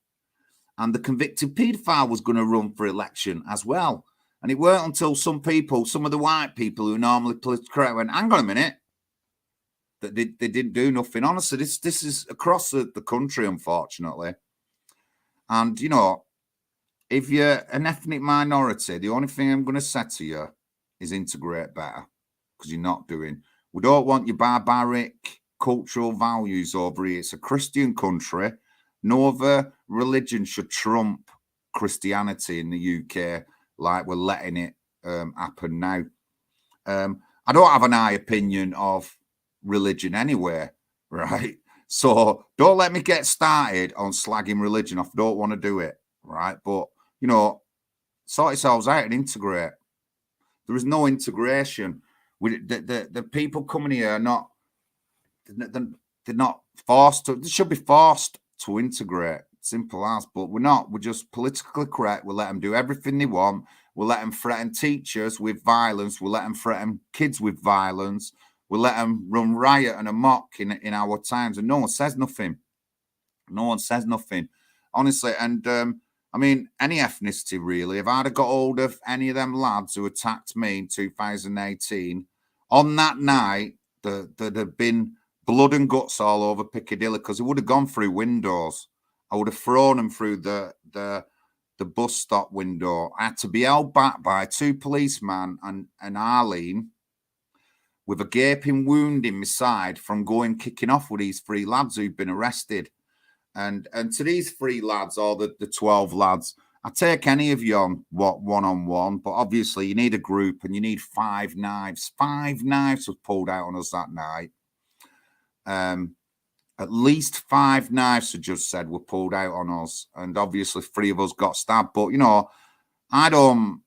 And the convicted paedophile was going to run for election as well. And it weren't until some of the white people who normally politically correct went, hang on a minute, that they didn't do nothing. Honestly, this is across the country, unfortunately. And, you know, if you're an ethnic minority, the only thing I'm going to say to you is integrate better, because you're not doing. We don't want your barbaric cultural values over here. It's a Christian country. No other religion should trump Christianity in the UK like we're letting it happen now. I don't have an high opinion of religion anyway, right? So don't let me get started on slagging religion off. I don't want to do it, right? But, you know, sort yourselves out and integrate. There is no integration. The people coming here are not, they're not forced to, they should be forced to integrate, simple as, but we're not. We're just politically correct. We'll let them do everything they want. We'll let them threaten teachers with violence. We'll let them threaten kids with violence. We'll let them run riot and amok in our times, and no one says nothing. No one says nothing, honestly. And I mean, any ethnicity really. If I'd have got hold of any of them lads who attacked me in 2018, on that night, there'd have been blood and guts all over Piccadilly, because it would have gone through windows. I would have thrown them through the bus stop window. I had to be held back by two policemen and Arlene with a gaping wound in my side from kicking off with these three lads who'd been arrested. And to these three lads, or the 12 lads, I take any of you on one-on-one, but obviously you need a group and you need 5 knives. 5 knives was pulled out on us that night. At least 5 knives, the judge said, were pulled out on us. And obviously 3 of us got stabbed. But, you know, I don't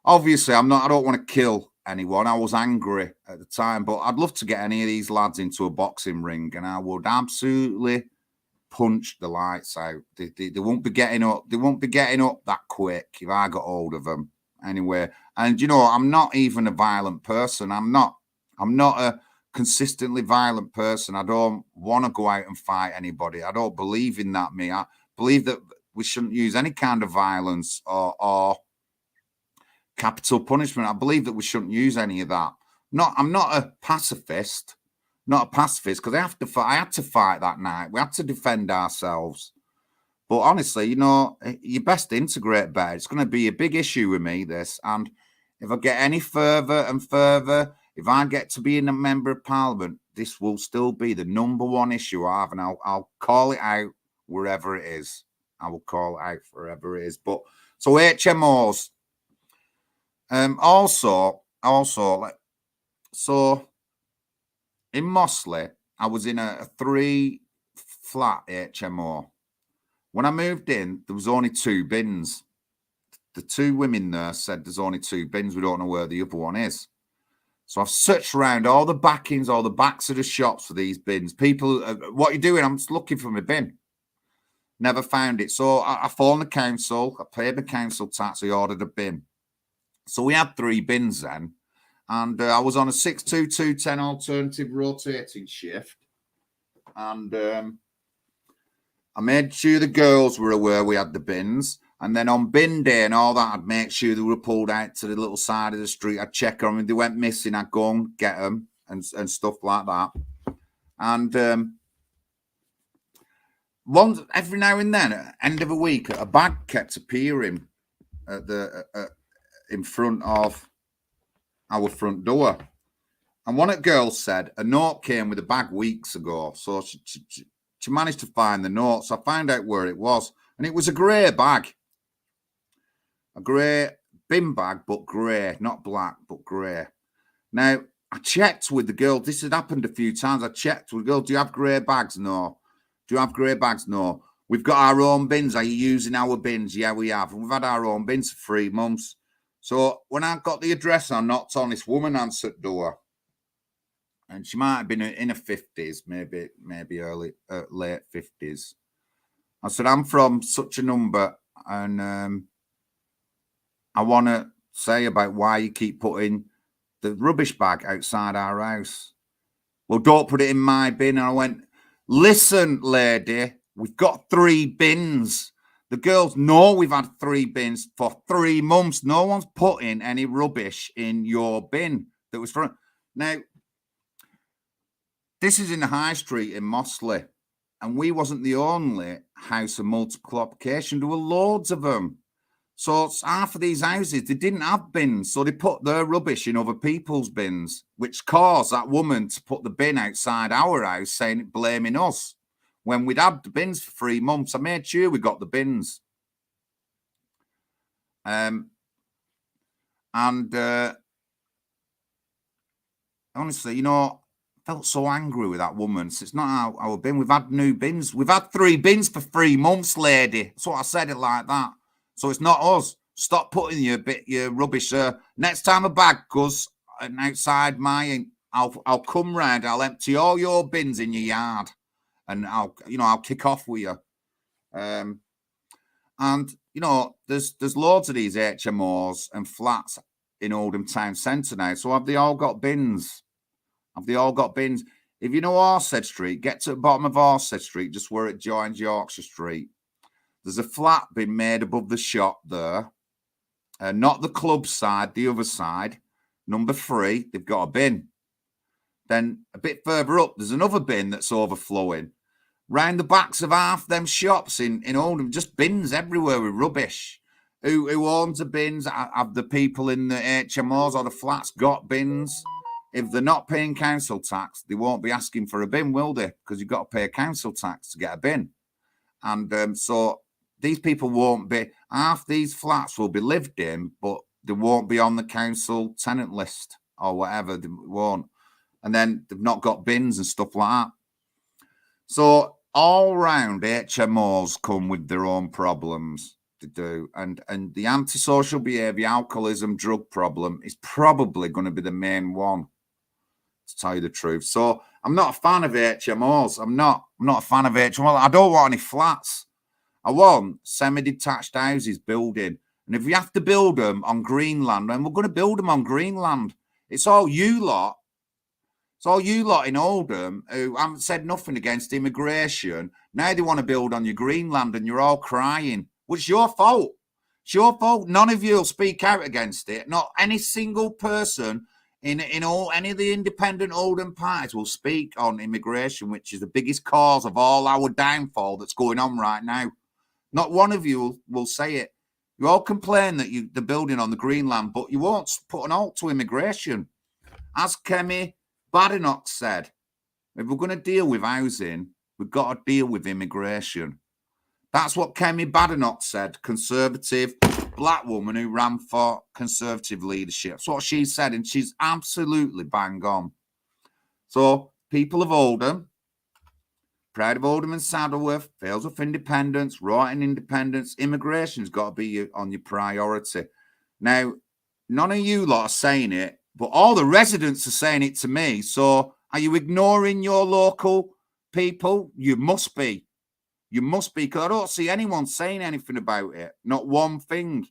want to kill anyone. I was angry at the time, but I'd love to get any of these lads into a boxing ring, and I would absolutely punch the lights out. They won't be getting up. They won't be getting up that quick if I got hold of them anyway. And you know, I'm not even a violent person. I'm not a consistently violent person. I don't want to go out and fight anybody. I don't believe in that. I believe that we shouldn't use any kind of violence or capital punishment. I believe that we shouldn't use any of that. I'm not a pacifist. Not a pacifist, because I had to fight that night. We had to defend ourselves. But honestly, you know, you best integrate better. It's going to be a big issue with me, this. And if I get any further and further, if I get to be a member of Parliament, this will still be the number one issue I have, and I'll call it out wherever it is. I will call it out wherever it is. But so HMOs. Also, in Mossley, I was in a 3-flat HMO. When I moved in, there was only 2 bins. The 2 women there said there's only 2 bins. We don't know where the other one is. So I've searched around all the backings, all the backs of the shops for these bins. People, what are you doing? I'm just looking for my bin. Never found it. So I phoned the council. I paid the council tax. I ordered a bin. So we had 3 bins then. And I was on a 6-2-2-10 alternative rotating shift. And I made sure the girls were aware we had the bins. And then on bin day and all that, I'd make sure they were pulled out to the little side of the street. I'd check on them. If they went missing, I'd go and get them and stuff like that. And every now and then, at the end of a week, a bag kept appearing in front of our front door. And one of the girls said a note came with a bag weeks ago. So she managed to find the note. So I found out where it was. And it was a grey bag. A grey bin bag, but grey. Not black, but grey. Now, I checked with the girl. This had happened a few times. I checked with the girl. Do you have grey bags? No. Do you have grey bags? No. We've got our own bins. Are you using our bins? Yeah, we have. And we've had our own bins for 3 months. So when I got the address, I knocked on, this woman answered the door. And she might have been in her 50s, maybe early, late 50s. I said, I'm from such a number, and I want to say about why you keep putting the rubbish bag outside our house. Well, don't put it in my bin. And I went, listen, lady, we've got 3 bins. The girls know we've had 3 bins for 3 months. No one's putting any rubbish in your bin that was from. Now, this is in the high street in Mossley, and we wasn't the only house of multiple occupation. There were loads of them. So half of these houses, they didn't have bins, so they put their rubbish in other people's bins, which caused that woman to put the bin outside our house, saying, blaming us. When we'd had the bins for 3 months, I made sure we got the bins. Honestly, you know, I felt so angry with that woman. So it's not our bin. We've had new bins. We've had 3 bins for 3 months, lady. That's what I said it like that. So it's not us. Stop putting your rubbish there. Next time a bag goes outside mine, I'll come round. I'll empty all your bins in your yard, and I'll kick off with you. And you know, there's loads of these HMOs and flats in Oldham Town Centre now. So have they all got bins? Have they all got bins? If you know Orsted Street, get to the bottom of Orsted Street, just where it joins Yorkshire Street. There's a flat been made above the shop there. Not the club side, the other side. Number 3, they've got a bin. Then a bit further up, there's another bin that's overflowing. Round the backs of half them shops in Oldham, just bins everywhere with rubbish. Who owns the bins? Have the people in the HMOs or the flats got bins? If they're not paying council tax, they won't be asking for a bin, will they? Because you've got to pay a council tax to get a bin. And so these people won't be, half these flats will be lived in, but they won't be on the council tenant list or whatever. They won't. And then they've not got bins and stuff like that. So all round, HMOs come with their own problems to do. And the antisocial behaviour, alcoholism, drug problem is probably going to be the main one, to tell you the truth. So I'm not a fan of HMOs. I'm not a fan of HMOs. I don't want any flats. I want semi-detached houses building. And if we have to build them on Greenland, then we're going to build them on Greenland. It's all you lot. It's all you lot in Oldham who haven't said nothing against immigration. Now they want to build on your Greenland and you're all crying. Well, it's your fault. It's your fault. None of you will speak out against it. Not any single person in any of the independent Oldham parties will speak on immigration, which is the biggest cause of all our downfall that's going on right now. Not one of you will say it. You all complain that they're building on the Greenland, but you won't put an halt to immigration. As Kemi Badenoch said, if we're going to deal with housing, we've got to deal with immigration. That's what Kemi Badenoch said, conservative black woman who ran for conservative leadership. That's what she said, and she's absolutely bang on. So, people of Oldham, proud of Oldham and Saddleworth, Failsworth Independence, Royton Independence, immigration's got to be on your priority. Now, none of you lot are saying it, but all the residents are saying it to me. So, are you ignoring your local people? You must be. You must be, because I don't see anyone saying anything about it. Not one thing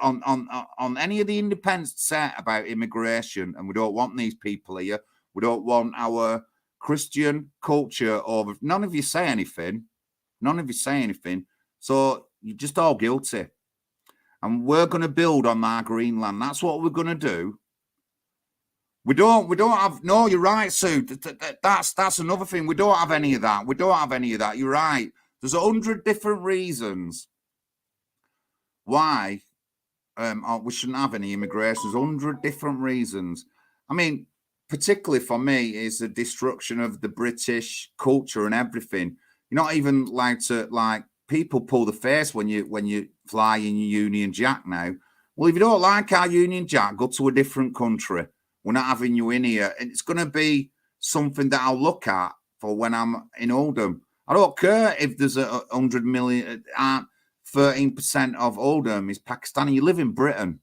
on any of the independents set about immigration. And we don't want these people here. We don't want our Christian culture over. None of you say anything. None of you say anything. So you're just all guilty. And we're going to build on our Greenland. That's what we're going to do. We don't have, no, you're right, Sue. That's another thing. We don't have any of that. We don't have any of that. You're right. There's 100 different reasons why we shouldn't have any immigration. There's 100 different reasons. I mean, particularly for me, is the destruction of the British culture and everything. You're not even allowed to, like, people pull the face when you fly in your Union Jack now. Well, if you don't like our Union Jack, go to a different country. We're not having you in here. And it's going to be something that I'll look at for when I'm in Oldham. I don't care if there's 100 million, 13% of Oldham is Pakistani. You live in Britain.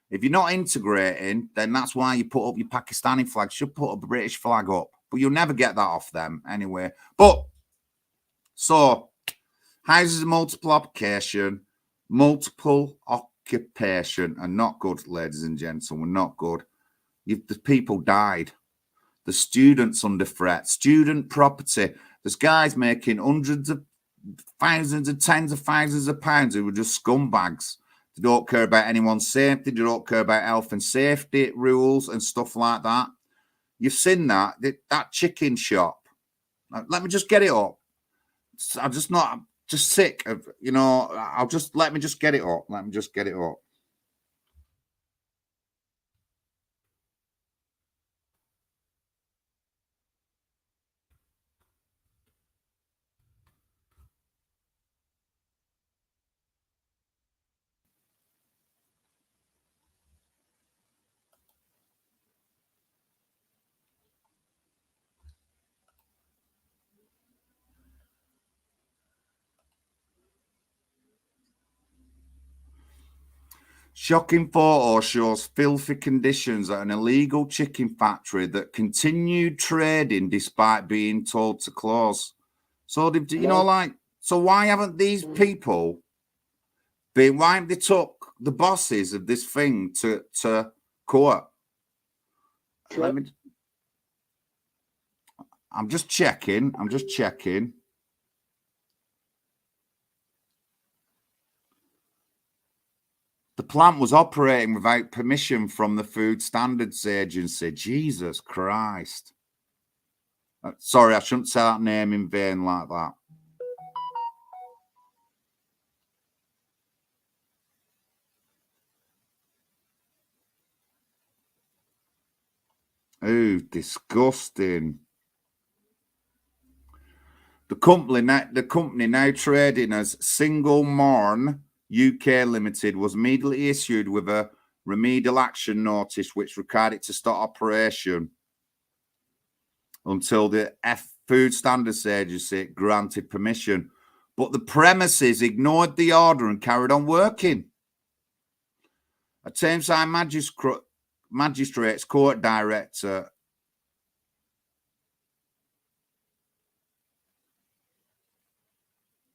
If you're not integrating, then that's why you put up your Pakistani flag. You should put a British flag up. But you'll never get that off them anyway. But, so, houses of multiple occupation, and not good, ladies and gentlemen, not good. The people died. The students under threat. Student property. There's guys making hundreds of thousands and tens of thousands of pounds who were just scumbags. They don't care about anyone's safety. They don't care about health and safety rules and stuff like that. You've seen that chicken shop. Let me just get it up. I'm just sick of, let me just get it up. Let me just get it up. Shocking photo shows filthy conditions at an illegal chicken factory that continued trading despite being told to close. So, so why haven't these people why haven't they took the bosses of this thing to court? I'm just checking. The plant was operating without permission from the Food Standards Agency. Jesus Christ. Sorry, I shouldn't say that name in vain like that. Oh, disgusting. The company now trading as Single Morn UK Limited was immediately issued with a remedial action notice which required it to stop operation until the Food Standards Agency granted permission. But the premises ignored the order and carried on working. A Tameside Magistrates Court Director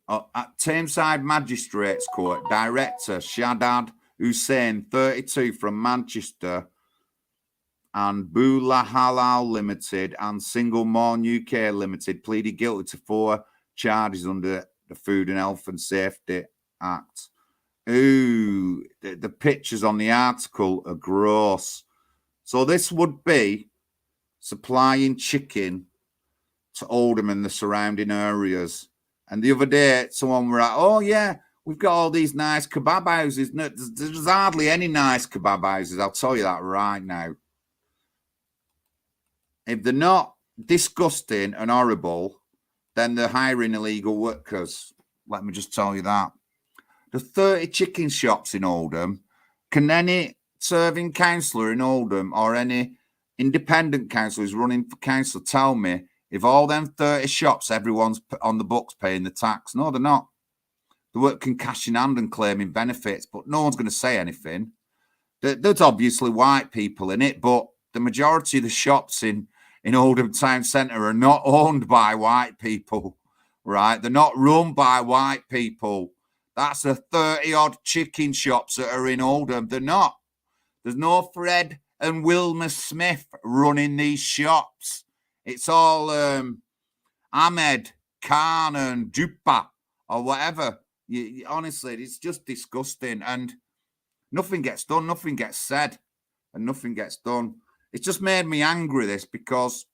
at Tameside Magistrates Court, Director Shadad Hussain, 32, from Manchester, and Bula Halal Limited and Single Morn UK Limited pleaded guilty to 4 charges under the Food and Health and Safety Act. Ooh, the pictures on the article are gross. So this would be supplying chicken to Oldham and the surrounding areas. And the other day, someone were like, oh, yeah, we've got all these nice kebab houses. No, there's hardly any nice kebab houses. I'll tell you that right now. If they're not disgusting and horrible, then they're hiring illegal workers. Let me just tell you that. There's 30 chicken shops in Oldham. Can any serving councillor in Oldham or any independent councillor who's running for council tell me if all them 30 shops, everyone's on the books paying the tax? No, they're not. They're working cash in hand and claiming benefits, but no one's going to say anything. There's obviously white people in it, but the majority of the shops in Oldham Town Centre are not owned by white people, right? They're not run by white people. That's the 30-odd chicken shops that are in Oldham. They're not. There's no Fred and Wilma Smith running these shops. It's all Ahmed Khan and Dupa or whatever. Honestly, it's just disgusting. And nothing gets done, nothing gets said, and nothing gets done. It's just made me angry, this, because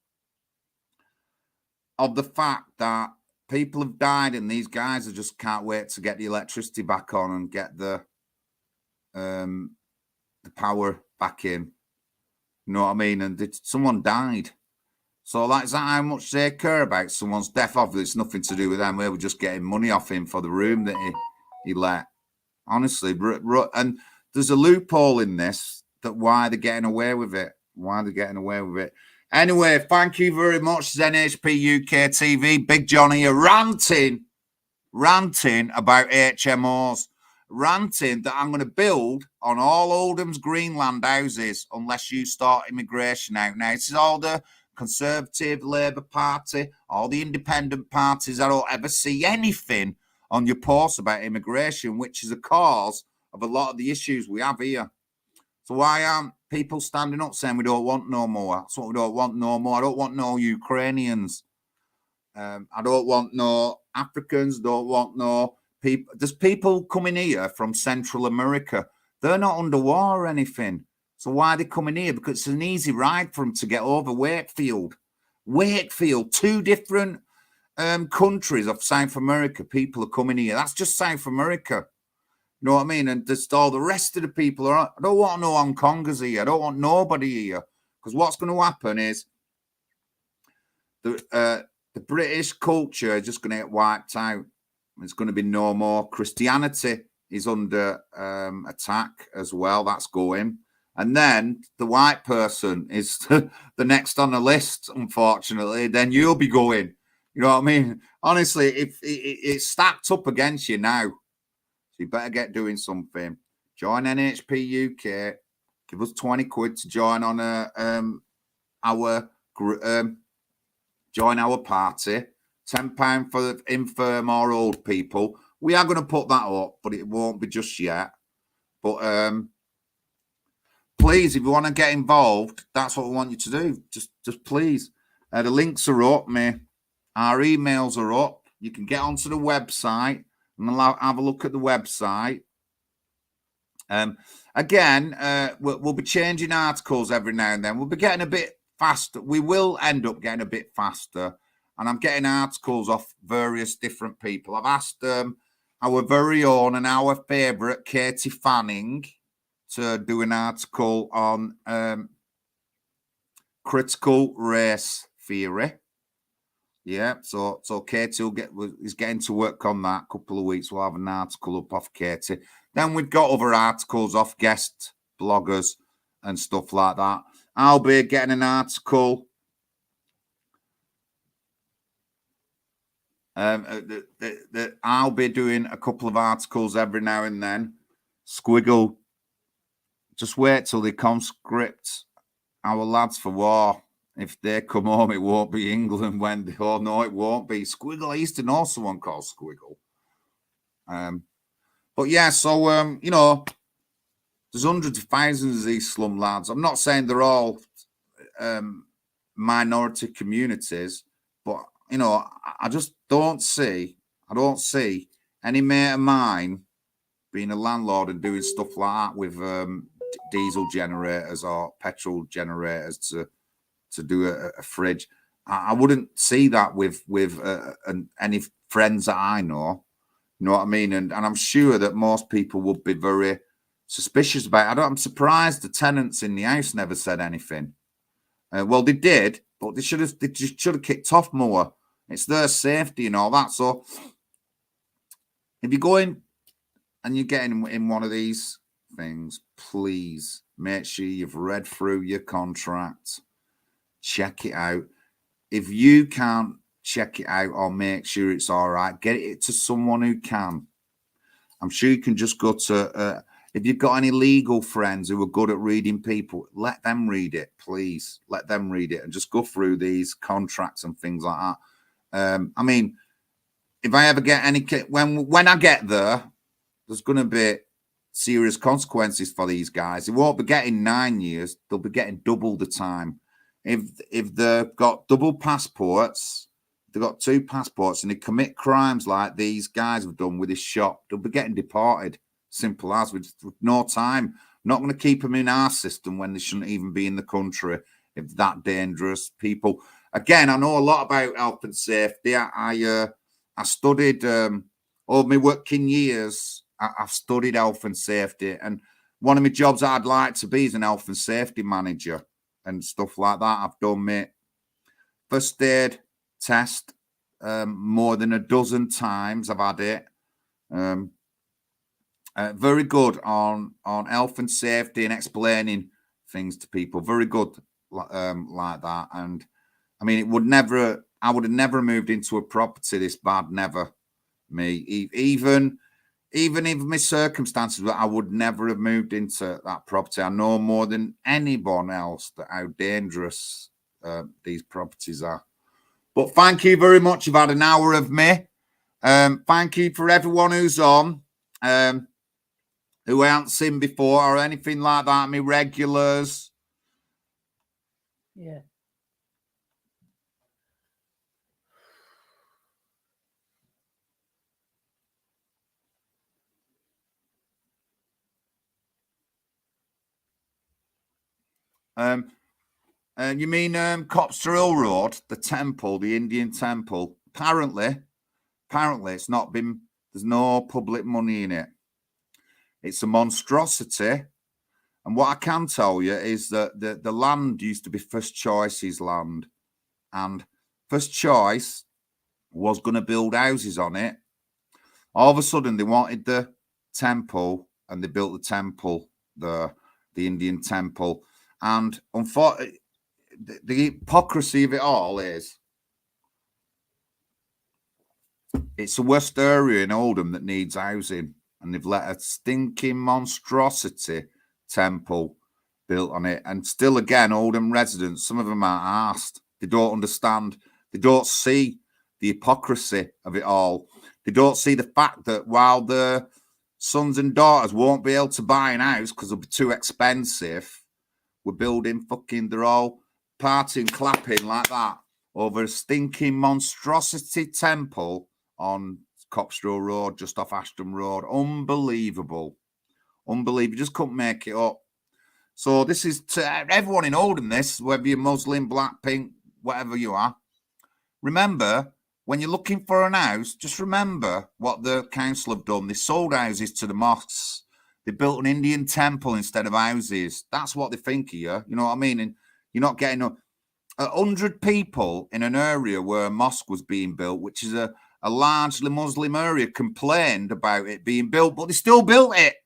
of the fact that people have died and these guys just can't wait to get the electricity back on and get the power back in. You know what I mean? And someone died. So is that how much they care about someone's death? Obviously, it's nothing to do with them. We were just getting money off him for the room that he let. Honestly, and there's a loophole in this that why they're getting away with it. Anyway, thank you very much, NHPUK TV. Big John here ranting about HMOs. Ranting that I'm going to build on all Oldham's Greenland houses unless you start immigration out. Now, this is all the Conservative, Labour Party, all the independent parties. I don't ever see anything on your posts about immigration, which is a cause of a lot of the issues we have here. So why aren't people standing up saying we don't want no more? That's what we don't want no more. I don't want no Ukrainians. I don't want no Africans. Don't want no people. There's people coming here from Central America. They're not under war or anything. So why are they coming here? Because it's an easy ride for them to get over Wakefield. Wakefield, 2 different countries of South America. People are coming here. That's just South America. You know what I mean? And just all the rest of the people are. I don't want no Hong Kongers here. I don't want nobody here. Because what's going to happen is the British culture is just going to get wiped out. There's going to be no more. Christianity is under attack as well. That's going. And then the white person is the next on the list, unfortunately. Then you'll be going. You know what I mean? Honestly, if it's stacked up against you now, so you better get doing something. Join NHP UK. Give us 20 quid to join on our join our party. £10 for the infirm or old people. We are going to put that up, but it won't be just yet. But please, if you want to get involved, that's what we want you to do. Just please. The links are up, mate. Our emails are up. You can get onto the website and have a look at the website. Again, we'll be changing articles every now and then. We'll be getting a bit faster. We will end up getting a bit faster. And I'm getting articles off various different people. I've asked our very own and our favourite Katie Fanning to do an article on critical race theory. Yeah, so Katie is getting to work on that. Couple of weeks, we'll have an article up off Katie. Then we've got other articles off guest bloggers and stuff like that. I'll be getting an article. I'll be doing a couple of articles every now and then. Squiggle. Just wait till they conscript our lads for war. If they come home, it won't be England when they... Oh, no, it won't be. Squiggle. I used to know someone called Squiggle. But yeah, so, you know, there's hundreds of thousands of these slum lads. I'm not saying they're all minority communities, but, you know, I just don't see any mate of mine being a landlord and doing stuff like that with diesel generators or petrol generators to do a fridge. I wouldn't see that with any friends that I know. You know what I mean? And I'm sure that most people would be very suspicious about it. I'm surprised the tenants in the house never said anything. Well, they did, but they should have kicked off more. It's their safety and all that. So if you're going and you're getting in one of these things, please make sure you've read through your contract. Check it out. If you can't check it out or make sure it's all right, get it to someone who can. I'm sure you can just go to... if you've got any legal friends who are good at reading people, let them read it, please. Let them read it and just go through these contracts and things like that. I mean, if I ever get any... When I get there, there's going to be serious consequences for these guys. They won't be getting 9 years. They'll be getting double the time. If they've got double passports, they've got 2 passports, and they commit crimes like these guys have done with this shop, they'll be getting deported. Simple as, with no time. I'm not going to keep them in our system when they shouldn't even be in the country. If that dangerous people. Again, I know a lot about health and safety. I studied all my working years. I've studied health and safety, and one of my jobs I'd like to be is an health and safety manager and stuff like that. I've done my first aid test more than a dozen times. I've had it. Very good on health and safety and explaining things to people. Very good. like that. And I mean, I would have never moved into a property this bad. Never. Me, even if my circumstances, I would never have moved into that property. I know more than anyone else that how dangerous these properties are. But thank you very much. You've had an hour of me. Thank you for everyone who's on, who I haven't seen before or anything like that. Me regulars. Yeah. You mean Copster Hill Road, the temple, the Indian temple? Apparently it's not been. There's no public money in it. It's a monstrosity. And what I can tell you is that the land used to be First Choice's land, and First Choice was going to build houses on it. All of a sudden, they wanted the temple, and they built the temple, the Indian temple. And unfortunately, the hypocrisy of it all is it's the worst area in Oldham that needs housing, and they've let a stinking monstrosity temple built on it. And still, again, Oldham residents, some of them are asked. They don't understand. They don't see the hypocrisy of it all. They don't see the fact that while the sons and daughters won't be able to buy an house because it'll be too expensive, we're building they're all partying, clapping like that over a stinking monstrosity temple on Copster Road, just off Ashton Road. Unbelievable. You just couldn't make it up. So this is to everyone in Oldham, this, whether you're Muslim, black, pink, whatever you are. Remember, when you're looking for an house, just remember what the council have done. They sold houses to the mosques. They built an Indian temple instead of houses. That's what they think of you. You know what I mean? And you're not getting 100 people in an area where a mosque was being built, which is a largely Muslim area, complained about it being built, but they still built it.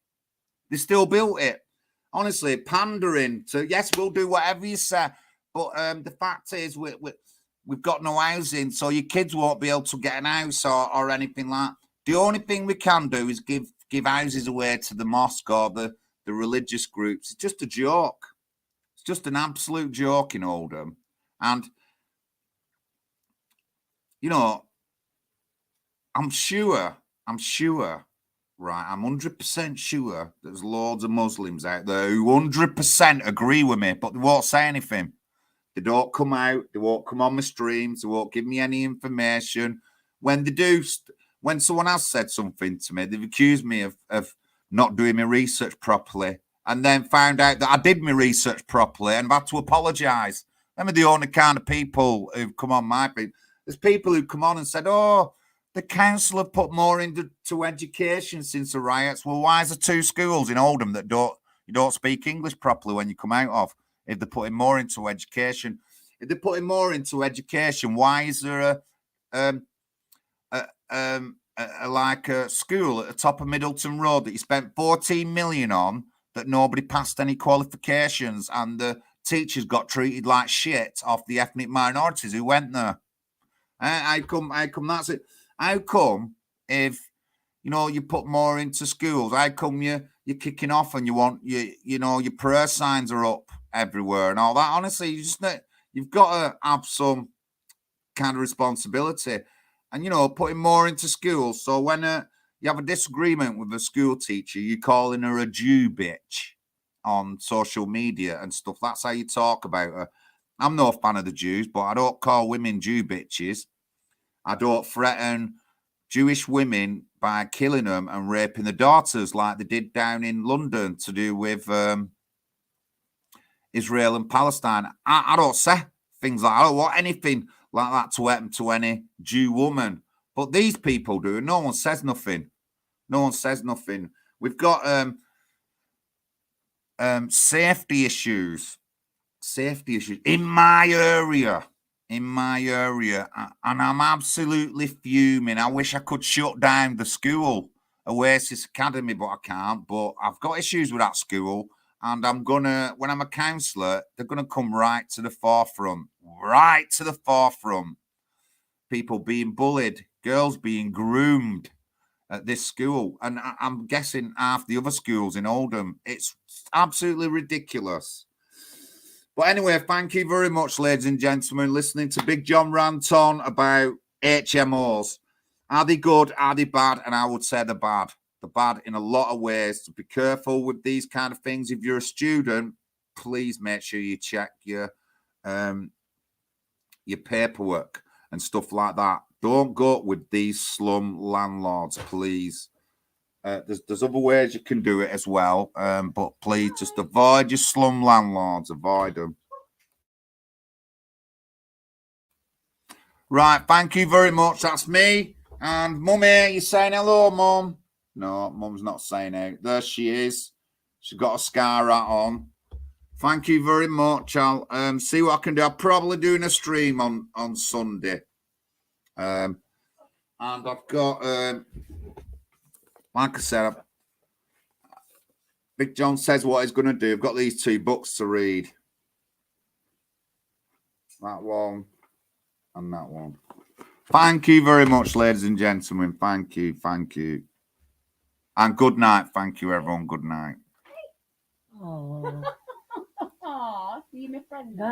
Honestly, pandering to, yes, we'll do whatever you say. But the fact is, we've got no housing, so your kids won't be able to get an house or anything like that. The only thing we can do is give houses away to the mosque or the religious groups. It's just a joke. It's just an absolute joke in Oldham. And, you know, I'm sure, right, I'm 100% sure there's loads of Muslims out there who 100% agree with me, but they won't say anything. They don't come out. They won't come on my streams. They won't give me any information. When they do, when someone has said something to me, they've accused me of not doing my research properly, and then found out that I did my research properly and I've had to apologise. Them are the only kind of people who've come on my feed. There's people who come on and said, oh, the council have put more into education since the riots. Well, why is there 2 schools in Oldham that you don't speak English properly when you come out of? If they're putting more into education, why is there like a school at the top of Middleton Road that you spent 14 million on that nobody passed any qualifications, and the teachers got treated like shit off the ethnic minorities who went there? How come that's it? How come if you put more into schools, how come you're kicking off and you want your prayer signs are up everywhere and all that? Honestly, you've got to have some kind of responsibility, and putting more into schools. So when you have a disagreement with a school teacher, you're calling her a Jew bitch on social media and stuff. That's how you talk about her. I'm no fan of the Jews, but I don't call women Jew bitches. I don't threaten Jewish women by killing them and raping the daughters like they did down in London to do with Israel and Palestine. I don't say things like, I don't want anything like that to happen to any Jew woman. But these people do, and no one says nothing. We've got safety issues in my area, and I'm absolutely fuming. I wish I could shut down the school, Oasis Academy, but I can't. But I've got issues with that school, And I'm gonna, when I'm a counsellor, they're gonna come right to the forefront. Right to the forefront. People being bullied, girls being groomed at this school. And I'm guessing half the other schools in Oldham. It's absolutely ridiculous. But anyway, thank you very much, ladies and gentlemen, listening to Big John rant on about HMOs. Are they good? Are they bad? And I would say they're bad. They're bad in a lot of ways. So be careful with these kind of things. If you're a student, please make sure you check your paperwork and stuff like that. Don't go with these slum landlords, please. There's other ways you can do it as well, but please just avoid your slum landlords. Avoid them. Right, thank you very much. That's me. And Mummy, you saying hello, Mum? No, Mum's not saying out. There she is. She's got a scar hat on. Thank you very much. I'll see what I can do. I'm probably doing a stream on Sunday. And I've got, like I said, Big John says what he's going to do. I've got these 2 books to read. That one and that one. Thank you very much, ladies and gentlemen. Thank you. Thank you. And good night. Thank you, everyone. Good night. Oh. Aw, see you, my friend. Bye.